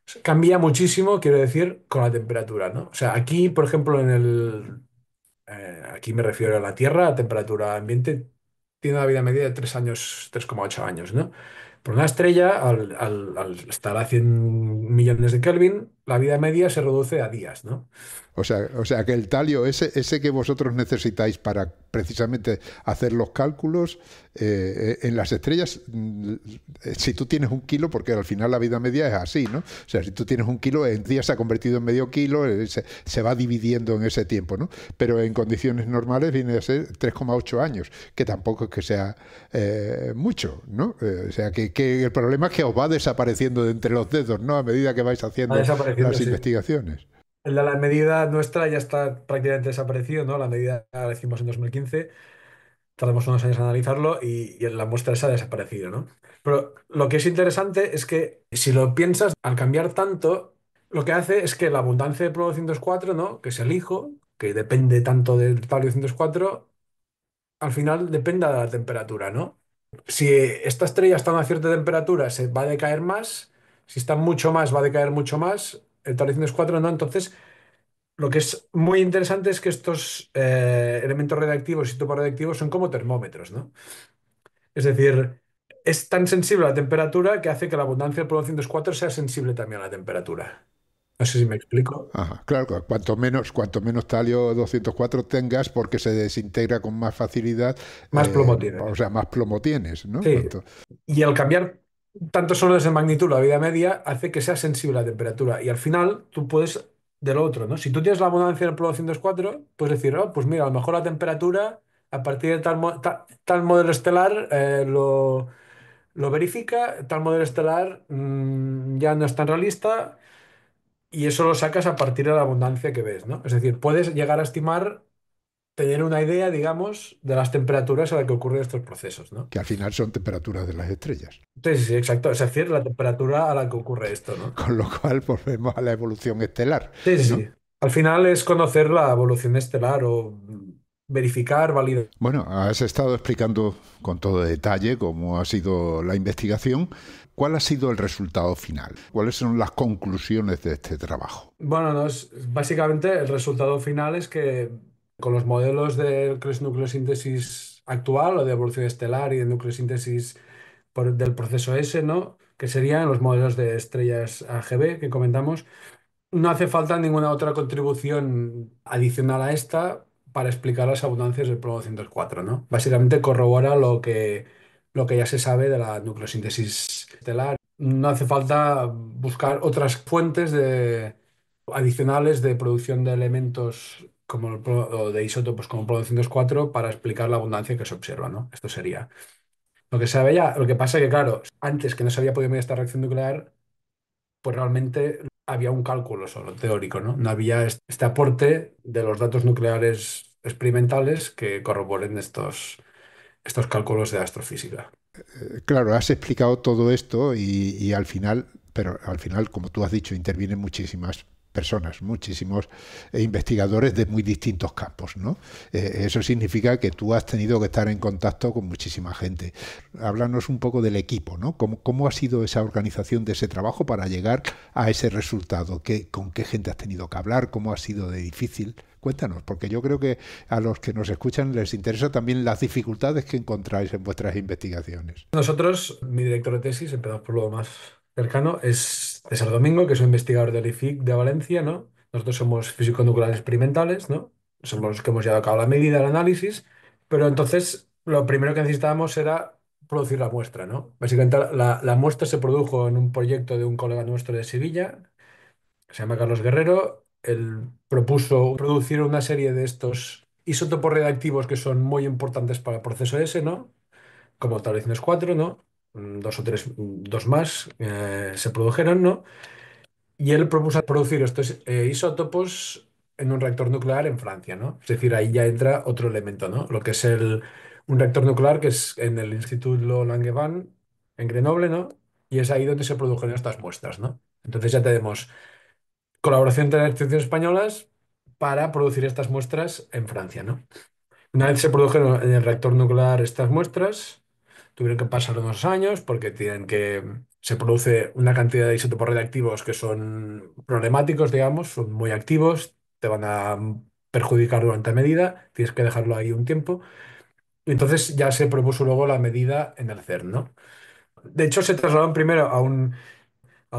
sea, cambia muchísimo, quiero decir, con la temperatura, ¿no? O sea, aquí, por ejemplo, aquí me refiero a la Tierra, a temperatura ambiente, tiene una vida media de 3 años, 3,8 años, ¿no? Pero una estrella, al estar a 100 millones de Kelvin, la vida media se reduce a días, ¿no? O sea que el talio, ese que vosotros necesitáis para precisamente hacer los cálculos, en las estrellas, si tú tienes 1 kilo, porque al final la vida media es así, ¿no? O sea, si tú tienes 1 kilo, en días se ha convertido en medio kilo, se va dividiendo en ese tiempo, ¿no? Pero en condiciones normales viene a ser 3,8 años, que tampoco es que sea mucho, ¿no? O sea, que el problema es que os va desapareciendo de entre los dedos, ¿no? A medida que vais Va haciendo desapareciendo, las sí. investigaciones. La medida nuestra ya está prácticamente desaparecido, ¿no? La medida la hicimos en 2015, tardamos unos años en analizarlo y la muestra esa ha desaparecido, ¿no? Pero lo que es interesante es que si lo piensas, al cambiar tanto, lo que hace es que la abundancia de plomo 204, ¿no? Que es el hijo, que depende tanto del talio 204, al final depende de la temperatura, ¿no? Si esta estrella está a una cierta temperatura, se va a decaer más. Si está mucho más, va a decaer mucho más. El talio 204 no. Entonces, lo que es muy interesante es que estos elementos radiactivos y topos radiactivos son como termómetros, ¿no? Es decir, es tan sensible a la temperatura que hace que la abundancia del plomo 204 sea sensible también a la temperatura. No sé si me explico. Ajá, claro, cuanto menos talio 204 tengas, porque se desintegra con más facilidad, Más plomo tiene. o sea, más plomo tienes, ¿no? Sí. Y al cambiar tantos órdenes de magnitud la vida media hace que sea sensible a la temperatura. Y al final tú puedes del otro, ¿no? Si tú tienes la abundancia del plomo 204, puedes decir, oh, pues mira, a lo mejor la temperatura a partir de tal modelo estelar lo verifica, tal modelo estelar ya no es tan realista y eso lo sacas a partir de la abundancia que ves, ¿no? Es decir, puedes llegar a estimar, tener una idea, digamos, de las temperaturas a las que ocurren estos procesos, ¿no? Que al final son temperaturas de las estrellas. Sí, sí, sí, exacto. Es decir, la temperatura a la que ocurre esto, ¿no? Con lo cual volvemos a la evolución estelar, Sí, sí, ¿no? sí. Al final es conocer la evolución estelar o verificar, validar. Bueno, has estado explicando con todo detalle cómo ha sido la investigación. ¿Cuál ha sido el resultado final? ¿Cuáles son las conclusiones de este trabajo? Bueno, básicamente el resultado final es que con los modelos de nucleosíntesis actual o de evolución estelar y de nucleosíntesis del proceso S, ¿no? Que serían los modelos de estrellas AGB que comentamos. No hace falta ninguna otra contribución adicional a esta para explicar las abundancias del plomo 204, ¿no? Básicamente corrobora lo que ya se sabe de la nucleosíntesis estelar. No hace falta buscar otras fuentes adicionales de producción de elementos como o de isótopos como el plomo 204 para explicar la abundancia que se observa, ¿no? Esto sería. Lo que se sabe ya, lo que pasa es que, claro, antes que no se había podido medir esta reacción nuclear, pues realmente había un cálculo solo teórico, ¿no? No había este aporte de los datos nucleares experimentales que corroboren estos cálculos de astrofísica. Claro, has explicado todo esto y al final, pero al final, como tú has dicho, intervienen muchísimas personas, muchísimos investigadores de muy distintos campos, ¿no? Eso significa que tú has tenido que estar en contacto con muchísima gente. Háblanos un poco del equipo, ¿no? ¿Cómo ha sido esa organización de ese trabajo para llegar a ese resultado? ¿Con qué gente has tenido que hablar? ¿Cómo ha sido de difícil? Cuéntanos, porque yo creo que a los que nos escuchan les interesa también las dificultades que encontráis en vuestras investigaciones. Nosotros, mi director de tesis, empezamos por lo más cercano, es César Domingo, que es un investigador del IFIC de Valencia, ¿no? Nosotros somos físicos nucleares experimentales, ¿no? Somos los que hemos llevado a cabo la medida, el análisis, pero entonces lo primero que necesitábamos era producir la muestra, ¿no? Básicamente la muestra se produjo en un proyecto de un colega nuestro de Sevilla, que se llama Carlos Guerrero. Él propuso producir una serie de estos isótopos reactivos que son muy importantes para el proceso S, ¿no? Como establecciones 4, ¿no? Dos o tres, dos más se produjeron, ¿no? Y él propuso producir estos isótopos en un reactor nuclear en Francia, ¿no? Es decir, ahí ya entra otro elemento, ¿no? Lo que es un reactor nuclear que es en el Instituto Langevin, en Grenoble, ¿no? Y es ahí donde se produjeron estas muestras, ¿no? Entonces ya tenemos colaboración entre las instituciones españolas para producir estas muestras en Francia, ¿no? Una vez se produjeron en el reactor nuclear estas muestras, tuvieron que pasar unos años porque se produce una cantidad de isótopos radiactivos que son problemáticos, digamos, son muy activos, te van a perjudicar durante medida, tienes que dejarlo ahí un tiempo. Y entonces ya se propuso luego la medida en el CERN, ¿no? De hecho, se trasladaron primero a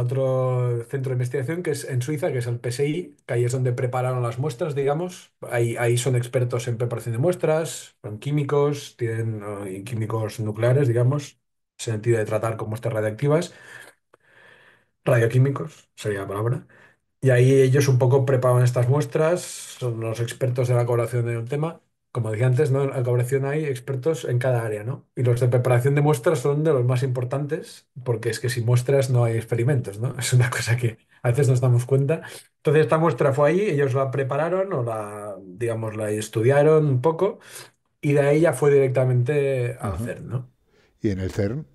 otro centro de investigación que es en Suiza, que es el PSI, que ahí es donde prepararon las muestras, digamos. Ahí son expertos en preparación de muestras, son químicos, tienen y químicos nucleares, digamos, en el sentido de tratar con muestras radiactivas, radioquímicos, sería la palabra. Y ahí ellos un poco preparan estas muestras, son los expertos de la colaboración en el tema. Como dije antes, ¿no? En la colaboración hay expertos en cada área, ¿no? Y los de preparación de muestras son de los más importantes, porque es que sin muestras no hay experimentos, ¿no? Es una cosa que a veces nos damos cuenta. Entonces esta muestra fue ahí, ellos la prepararon o digamos, la estudiaron un poco y de ahí ya fue directamente al Ajá. CERN, ¿no? Y en el CERN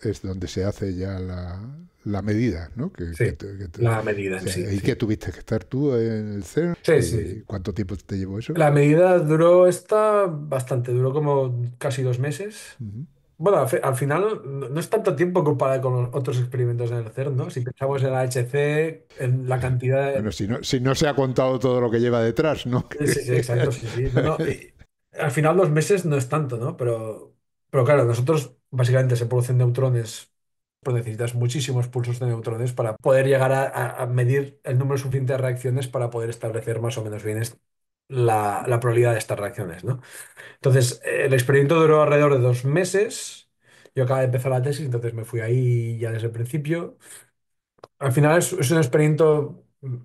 es donde se hace ya la medida, ¿no? Sí, la medida O en sea, sí, ¿y qué sí. tuviste que estar tú en el CERN? Sí, sí, ¿Y sí. cuánto tiempo te llevó eso? La medida duró esta bastante, duró como casi 2 meses. Ujú. Bueno, al final no es tanto tiempo comparado con los otros experimentos en el CERN, ¿no? Si pensamos en la HC, en la cantidad Bueno, si no se ha contado todo lo que lleva detrás, ¿no? Sí, sí, exacto, sí, sí. No, no, al final 2 meses no es tanto, ¿no? Pero claro, nosotros básicamente se producen neutrones, pues necesitas muchísimos pulsos de neutrones para poder llegar a medir el número suficiente de reacciones para poder establecer más o menos bien la probabilidad de estas reacciones, ¿no? Entonces, el experimento duró alrededor de 2 meses. Yo acababa de empezar la tesis, entonces me fui ahí ya desde el principio. Al final es un experimento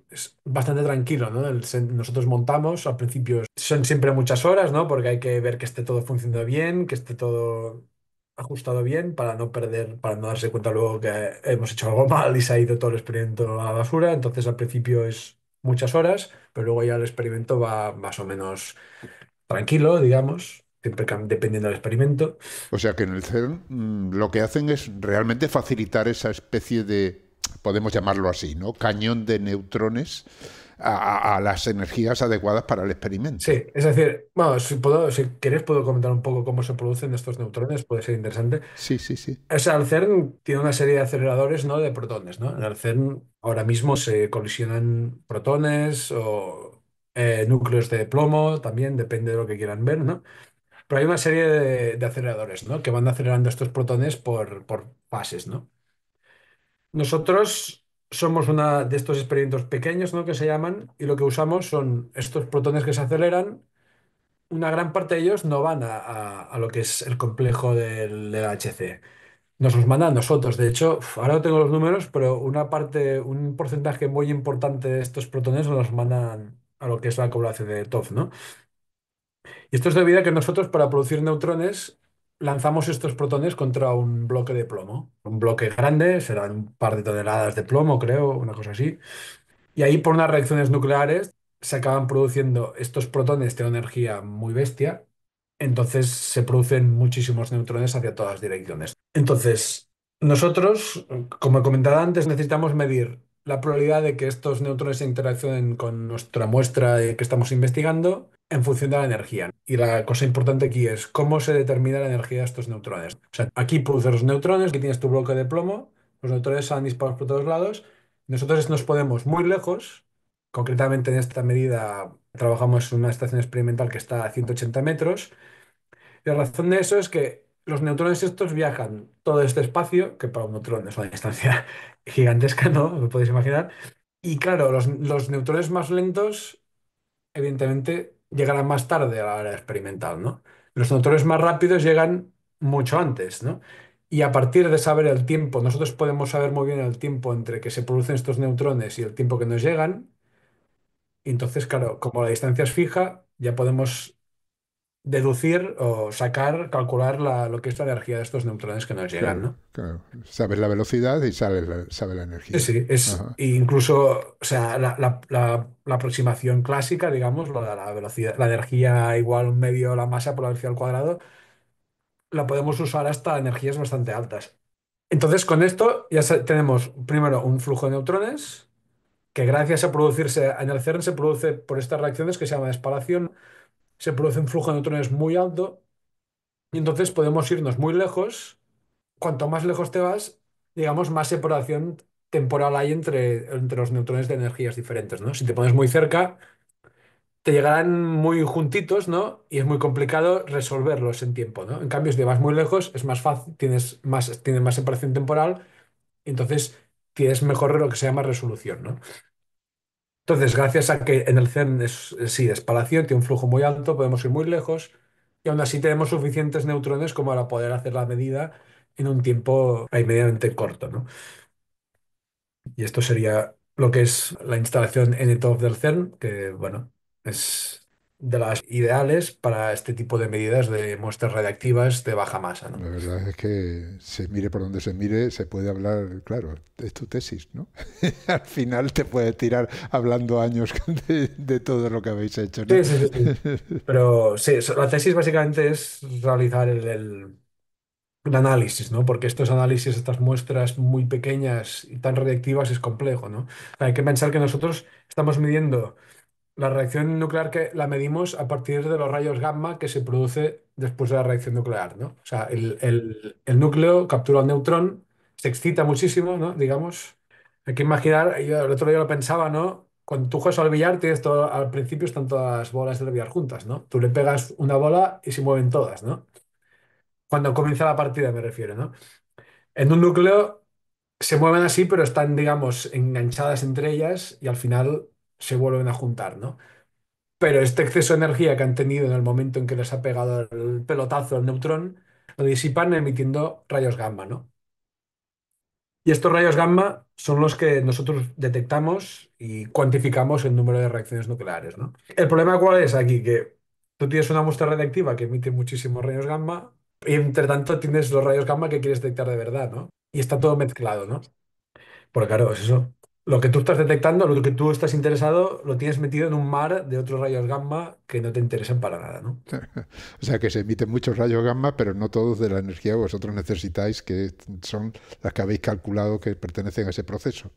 es bastante tranquilo, ¿no? Nosotros montamos, al principio son siempre muchas horas, ¿no? Porque hay que ver que esté todo funcionando bien, que esté todo ajustado bien para no perder, para no darse cuenta luego que hemos hecho algo mal y se ha ido todo el experimento a la basura. Entonces al principio es muchas horas, pero luego ya el experimento va más o menos tranquilo, digamos, siempre dependiendo del experimento. O sea que en el CERN lo que hacen es realmente facilitar esa especie de, podemos llamarlo así, ¿no? Cañón de neutrones a las energías adecuadas para el Sí, experimento. es decir, bueno, si queréis puedo comentar un poco cómo se producen estos neutrones, puede ser interesante. Sí, sí, sí. O sea, el CERN tiene una serie de aceleradores, ¿no? De protones, ¿no? En el CERN ahora mismo se colisionan protones o núcleos de plomo, también depende de lo que quieran ver, ¿no? Pero hay una serie de aceleradores, ¿no? Que van acelerando estos protones por fases, ¿no? Nosotros somos una de estos experimentos pequeños, ¿no? Que se llaman, y lo que usamos son estos protones que se aceleran. Una gran parte de ellos no van a lo que es el complejo del HC. Nos los mandan a nosotros. De hecho, ahora no tengo los números, pero una parte, un porcentaje muy importante de estos protones nos los mandan a lo que es la acumulación de TOF, ¿no? Y esto es debido a que nosotros, para producir neutrones, lanzamos estos protones contra un bloque de plomo. Un bloque grande, serán un par de toneladas de plomo, creo, una cosa así. Y ahí, por unas reacciones nucleares, se acaban produciendo estos protones de una energía muy bestia. Entonces se producen muchísimos neutrones hacia todas direcciones. Entonces, nosotros, como he comentado antes, necesitamos medir la probabilidad de que estos neutrones se interaccionen con nuestra muestra que estamos investigando en función de la energía. Y la cosa importante aquí es cómo se determina la energía de estos neutrones. O sea, aquí produces los neutrones, aquí tienes tu bloque de plomo, los neutrones salen disparados por todos lados. Nosotros nos podemos muy lejos, concretamente en esta medida trabajamos en una estación experimental que está a 180 metros. Y la razón de eso es que los neutrones estos viajan todo este espacio, que para un neutrón es una distancia gigantesca, ¿no? Lo podéis imaginar. Y claro, los neutrones más lentos, evidentemente, llegarán más tarde a la hora experimental, ¿no? Los neutrones más rápidos llegan mucho antes, ¿no? Y a partir de saber el tiempo, nosotros podemos saber muy bien el tiempo entre que se producen estos neutrones y el tiempo que nos llegan. Y entonces, claro, como la distancia es fija, ya podemos deducir o sacar, calcular lo que es la energía de estos neutrones que nos llegan, Claro, ¿no? claro. Sabes la velocidad y sabe la Sí, energía. sí, es Ajá. incluso, o sea, la aproximación clásica, digamos, lo de la velocidad, la energía igual un medio la masa por la velocidad al cuadrado, la podemos usar hasta energías bastante altas. Entonces, con esto ya tenemos primero un flujo de neutrones que gracias a producirse en el CERN se produce por estas reacciones que se llaman espalación, se produce un flujo de neutrones muy alto y entonces podemos irnos muy lejos. Cuanto más lejos te vas, digamos, más separación temporal hay entre los neutrones de energías diferentes, ¿no? Si te pones muy cerca, te llegarán muy juntitos, ¿no? Y es muy complicado resolverlos en tiempo, ¿no? En cambio, si te vas muy lejos, es más fácil, tienes más separación temporal, y entonces tienes mejor lo que se llama resolución, ¿no? Entonces, gracias a que en el CERN sí, es espalación, tiene un flujo muy alto, podemos ir muy lejos, y aún así tenemos suficientes neutrones como para poder hacer la medida en un tiempo ahí medianamente corto, ¿no? Y esto sería lo que es la instalación NTOF del CERN, que, bueno, es de las ideales para este tipo de medidas de muestras radiactivas de baja masa, ¿no? La verdad es que se mire por donde se mire, se puede hablar, claro, es tu tesis, ¿no? Al final te puedes tirar hablando años de todo lo que habéis hecho, ¿no? Sí, sí, sí, sí. Pero sí, la tesis básicamente es realizar el análisis, ¿no? Porque estos análisis, estas muestras muy pequeñas y tan radiactivas es complejo, ¿no? Hay que pensar que nosotros estamos midiendo la reacción nuclear, que la medimos a partir de los rayos gamma que se produce después de la reacción nuclear, ¿no? O sea, el núcleo captura un neutrón, se excita muchísimo, ¿no? Digamos, hay que imaginar, yo el otro día lo pensaba, ¿no? Cuando tú juegas al billar, tienes todo, al principio están todas las bolas del billar juntas, ¿no? Tú le pegas una bola y se mueven todas, ¿no? Cuando comienza la partida, me refiero, ¿no? En un núcleo se mueven así, pero están, digamos, enganchadas entre ellas y al final se vuelven a juntar, ¿no? Pero este exceso de energía que han tenido en el momento en que les ha pegado el pelotazo al neutrón, lo disipan emitiendo rayos gamma, ¿no? Y estos rayos gamma son los que nosotros detectamos y cuantificamos el número de reacciones nucleares, ¿no? ¿El problema cuál es aquí? Que tú tienes una muestra radiactiva que emite muchísimos rayos gamma y entre tanto tienes los rayos gamma que quieres detectar de verdad, ¿no? Y está todo mezclado, ¿no? Porque claro, es eso. Lo que tú estás detectando, lo que tú estás interesado, lo tienes metido en un mar de otros rayos gamma que no te interesan para nada, ¿no? O sea que se emiten muchos rayos gamma, pero no todos de la energía que vosotros necesitáis, que son las que habéis calculado que pertenecen a ese proceso.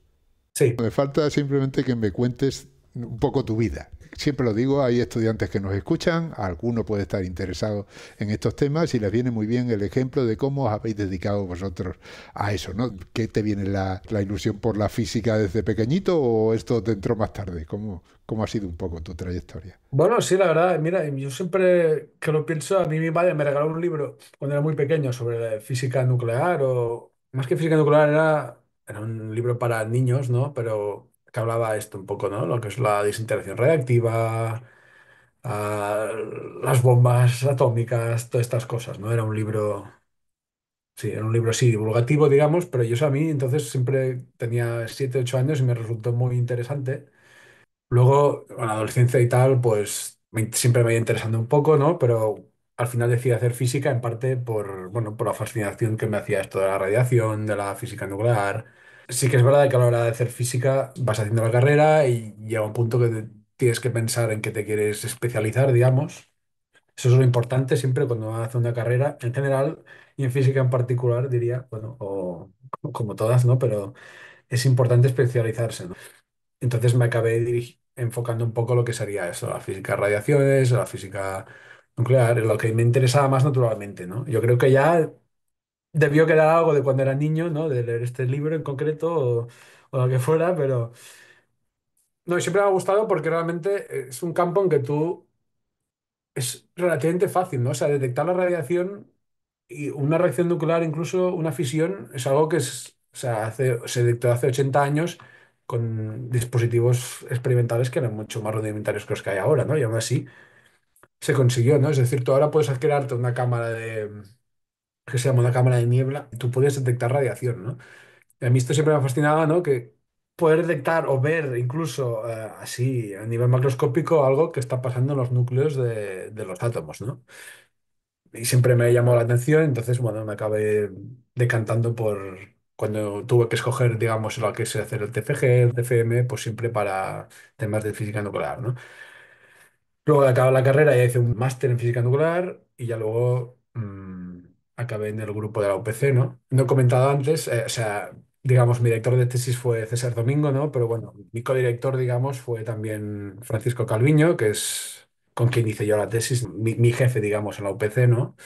Sí. Me falta simplemente que me cuentes un poco tu vida. Siempre lo digo, hay estudiantes que nos escuchan, alguno puede estar interesado en estos temas y les viene muy bien el ejemplo de cómo os habéis dedicado vosotros a eso, ¿no? ¿Qué te viene la ilusión por la física desde pequeñito o esto te entró más tarde? ¿Cómo ha sido un poco tu trayectoria? Bueno, sí, la verdad, mira, yo siempre que lo pienso, a mí mi padre me regaló un libro cuando era muy pequeño sobre física nuclear, o más que física nuclear, era un libro para niños, ¿no? Pero que hablaba esto un poco, ¿no? Lo que es la desintegración reactiva, ah, las bombas atómicas, todas estas cosas, ¿no? Era un libro, sí, era un libro sí, divulgativo, digamos, pero yo a mí entonces siempre tenía 7 8 años y me resultó muy interesante. Luego, con la adolescencia y tal, pues siempre me iba interesando un poco, ¿no? Pero al final decidí hacer física en parte por, bueno, por la fascinación que me hacía esto de la radiación, de la física nuclear. Sí que es verdad que a la hora de hacer física vas haciendo la carrera y llega un punto que tienes que pensar en qué te quieres especializar, digamos. Eso es lo importante siempre cuando vas a hacer una carrera en general y en física en particular, diría, bueno, o como todas, ¿no? Pero es importante especializarse, ¿no? Entonces me acabé enfocando un poco lo que sería eso, la física de radiaciones, la física nuclear, lo que me interesaba más naturalmente, ¿no? Yo creo que ya debió quedar algo de cuando era niño, ¿no? De leer este libro en concreto o lo que fuera, pero no, siempre me ha gustado porque realmente es un campo en que tú es relativamente fácil, ¿no? O sea, detectar la radiación y una reacción nuclear, incluso una fisión, es algo que o sea, se detectó hace 80 años con dispositivos experimentales que eran mucho más rudimentarios que los que hay ahora, ¿no? Y aún así se consiguió, ¿no? Es decir, tú ahora puedes crearte una cámara que se llama una cámara de niebla, y tú puedes detectar radiación, ¿no? Y a mí esto siempre me ha fascinado, ¿no? Que poder detectar o ver incluso así a nivel macroscópico algo que está pasando en los núcleos de los átomos, ¿no? Y siempre me llamó la atención, entonces, bueno, me acabé decantando por cuando tuve que escoger, digamos, lo que es hacer el TFG, el TFM, pues siempre para temas de física nuclear, ¿no? Luego de acabar la carrera ya hice un máster en física nuclear y ya luego acabé en el grupo de la UPC, ¿no? No he comentado antes, o sea, digamos, mi director de tesis fue César Domingo, ¿no? Pero bueno, mi codirector, digamos, fue también Francisco Calviño, que es con quien hice yo la tesis, mi jefe, digamos, en la UPC, ¿no?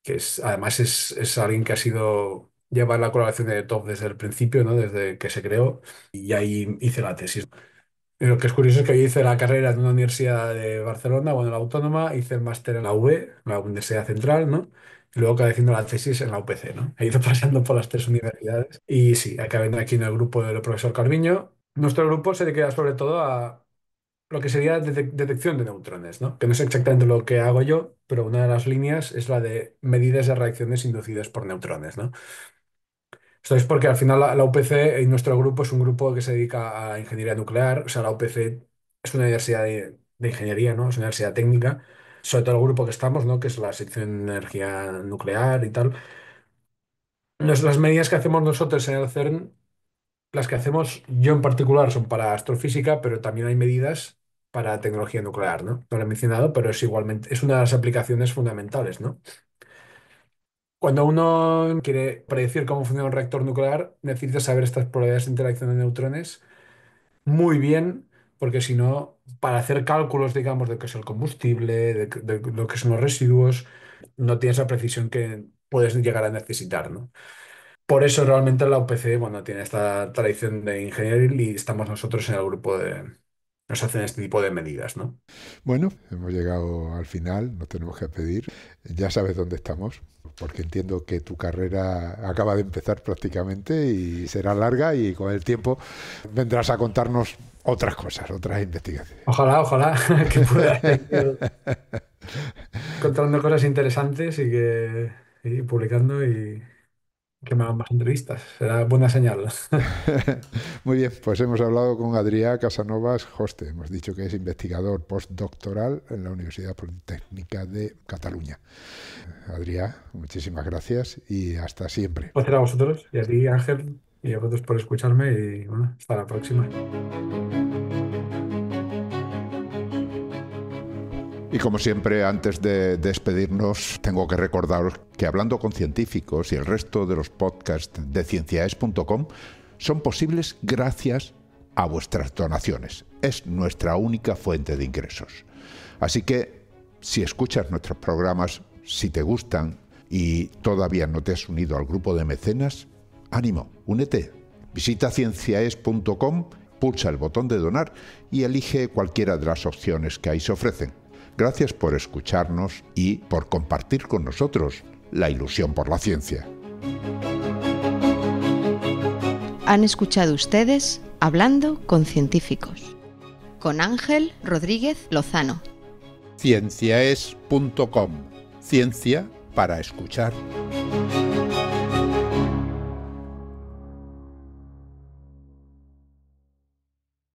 Que además es alguien que ha sido llevar la colaboración de TOP desde el principio, ¿no? Desde que se creó y ahí hice la tesis. Y lo que es curioso es que yo hice la carrera en una universidad de Barcelona, bueno, la Autónoma, hice el máster en la UB, la Universidad Central, ¿no? Y luego acabé haciendo la tesis en la UPC, ¿no? He ido pasando por las tres universidades. Y sí, acabé aquí en el grupo del profesor Calviño. Nuestro grupo se dedica sobre todo a lo que sería detección de neutrones, ¿no? Que no es exactamente lo que hago yo, pero una de las líneas es la de medidas de reacciones inducidas por neutrones, ¿no? Esto es porque al final la UPC y nuestro grupo es un grupo que se dedica a ingeniería nuclear. O sea, la UPC es una universidad de ingeniería, ¿no? Es una universidad técnica. Sobre todo el grupo que estamos, ¿no? Que es la sección de energía nuclear y tal. Las medidas que hacemos nosotros en el CERN, las que hacemos yo en particular son para astrofísica, pero también hay medidas para tecnología nuclear, ¿no? No lo he mencionado, pero es igualmente, es una de las aplicaciones fundamentales, ¿no? Cuando uno quiere predecir cómo funciona un reactor nuclear, necesita saber estas probabilidades de interacción de neutrones muy bien, porque si no, para hacer cálculos, digamos, de qué es el combustible, de lo que son los residuos, no tienes la precisión que puedes llegar a necesitar, ¿no? Por eso realmente la UPC, bueno, tiene esta tradición de ingeniería y estamos nosotros en el grupo de... Nos hacen este tipo de medidas, ¿no? Bueno, hemos llegado al final, nos tenemos que pedir. Ya sabes dónde estamos, porque entiendo que tu carrera acaba de empezar prácticamente y será larga y con el tiempo vendrás a contarnos otras cosas, otras investigaciones. Ojalá que pueda seguir encontrando cosas interesantes y publicando y que me hagan más entrevistas. Será buena señal. Muy bien, pues hemos hablado con Adrià Casanovas Hoste. Hemos dicho que es investigador postdoctoral en la Universidad Politécnica de Cataluña. Adrià, muchísimas gracias y hasta siempre. Gracias a vosotros y a ti, Ángel, y a vosotros por escucharme y bueno, hasta la próxima. Y como siempre, antes de despedirnos, tengo que recordaros que Hablando con Científicos y el resto de los podcasts de cienciaes.com son posibles gracias a vuestras donaciones. Es nuestra única fuente de ingresos. Así que, si escuchas nuestros programas, si te gustan y todavía no te has unido al grupo de mecenas, ánimo, únete. Visita cienciaes.com, pulsa el botón de donar y elige cualquiera de las opciones que ahí se ofrecen. Gracias por escucharnos y por compartir con nosotros la ilusión por la ciencia. Han escuchado ustedes Hablando con Científicos, con Ángel Rodríguez Lozano. Cienciaes.com. Ciencia para escuchar.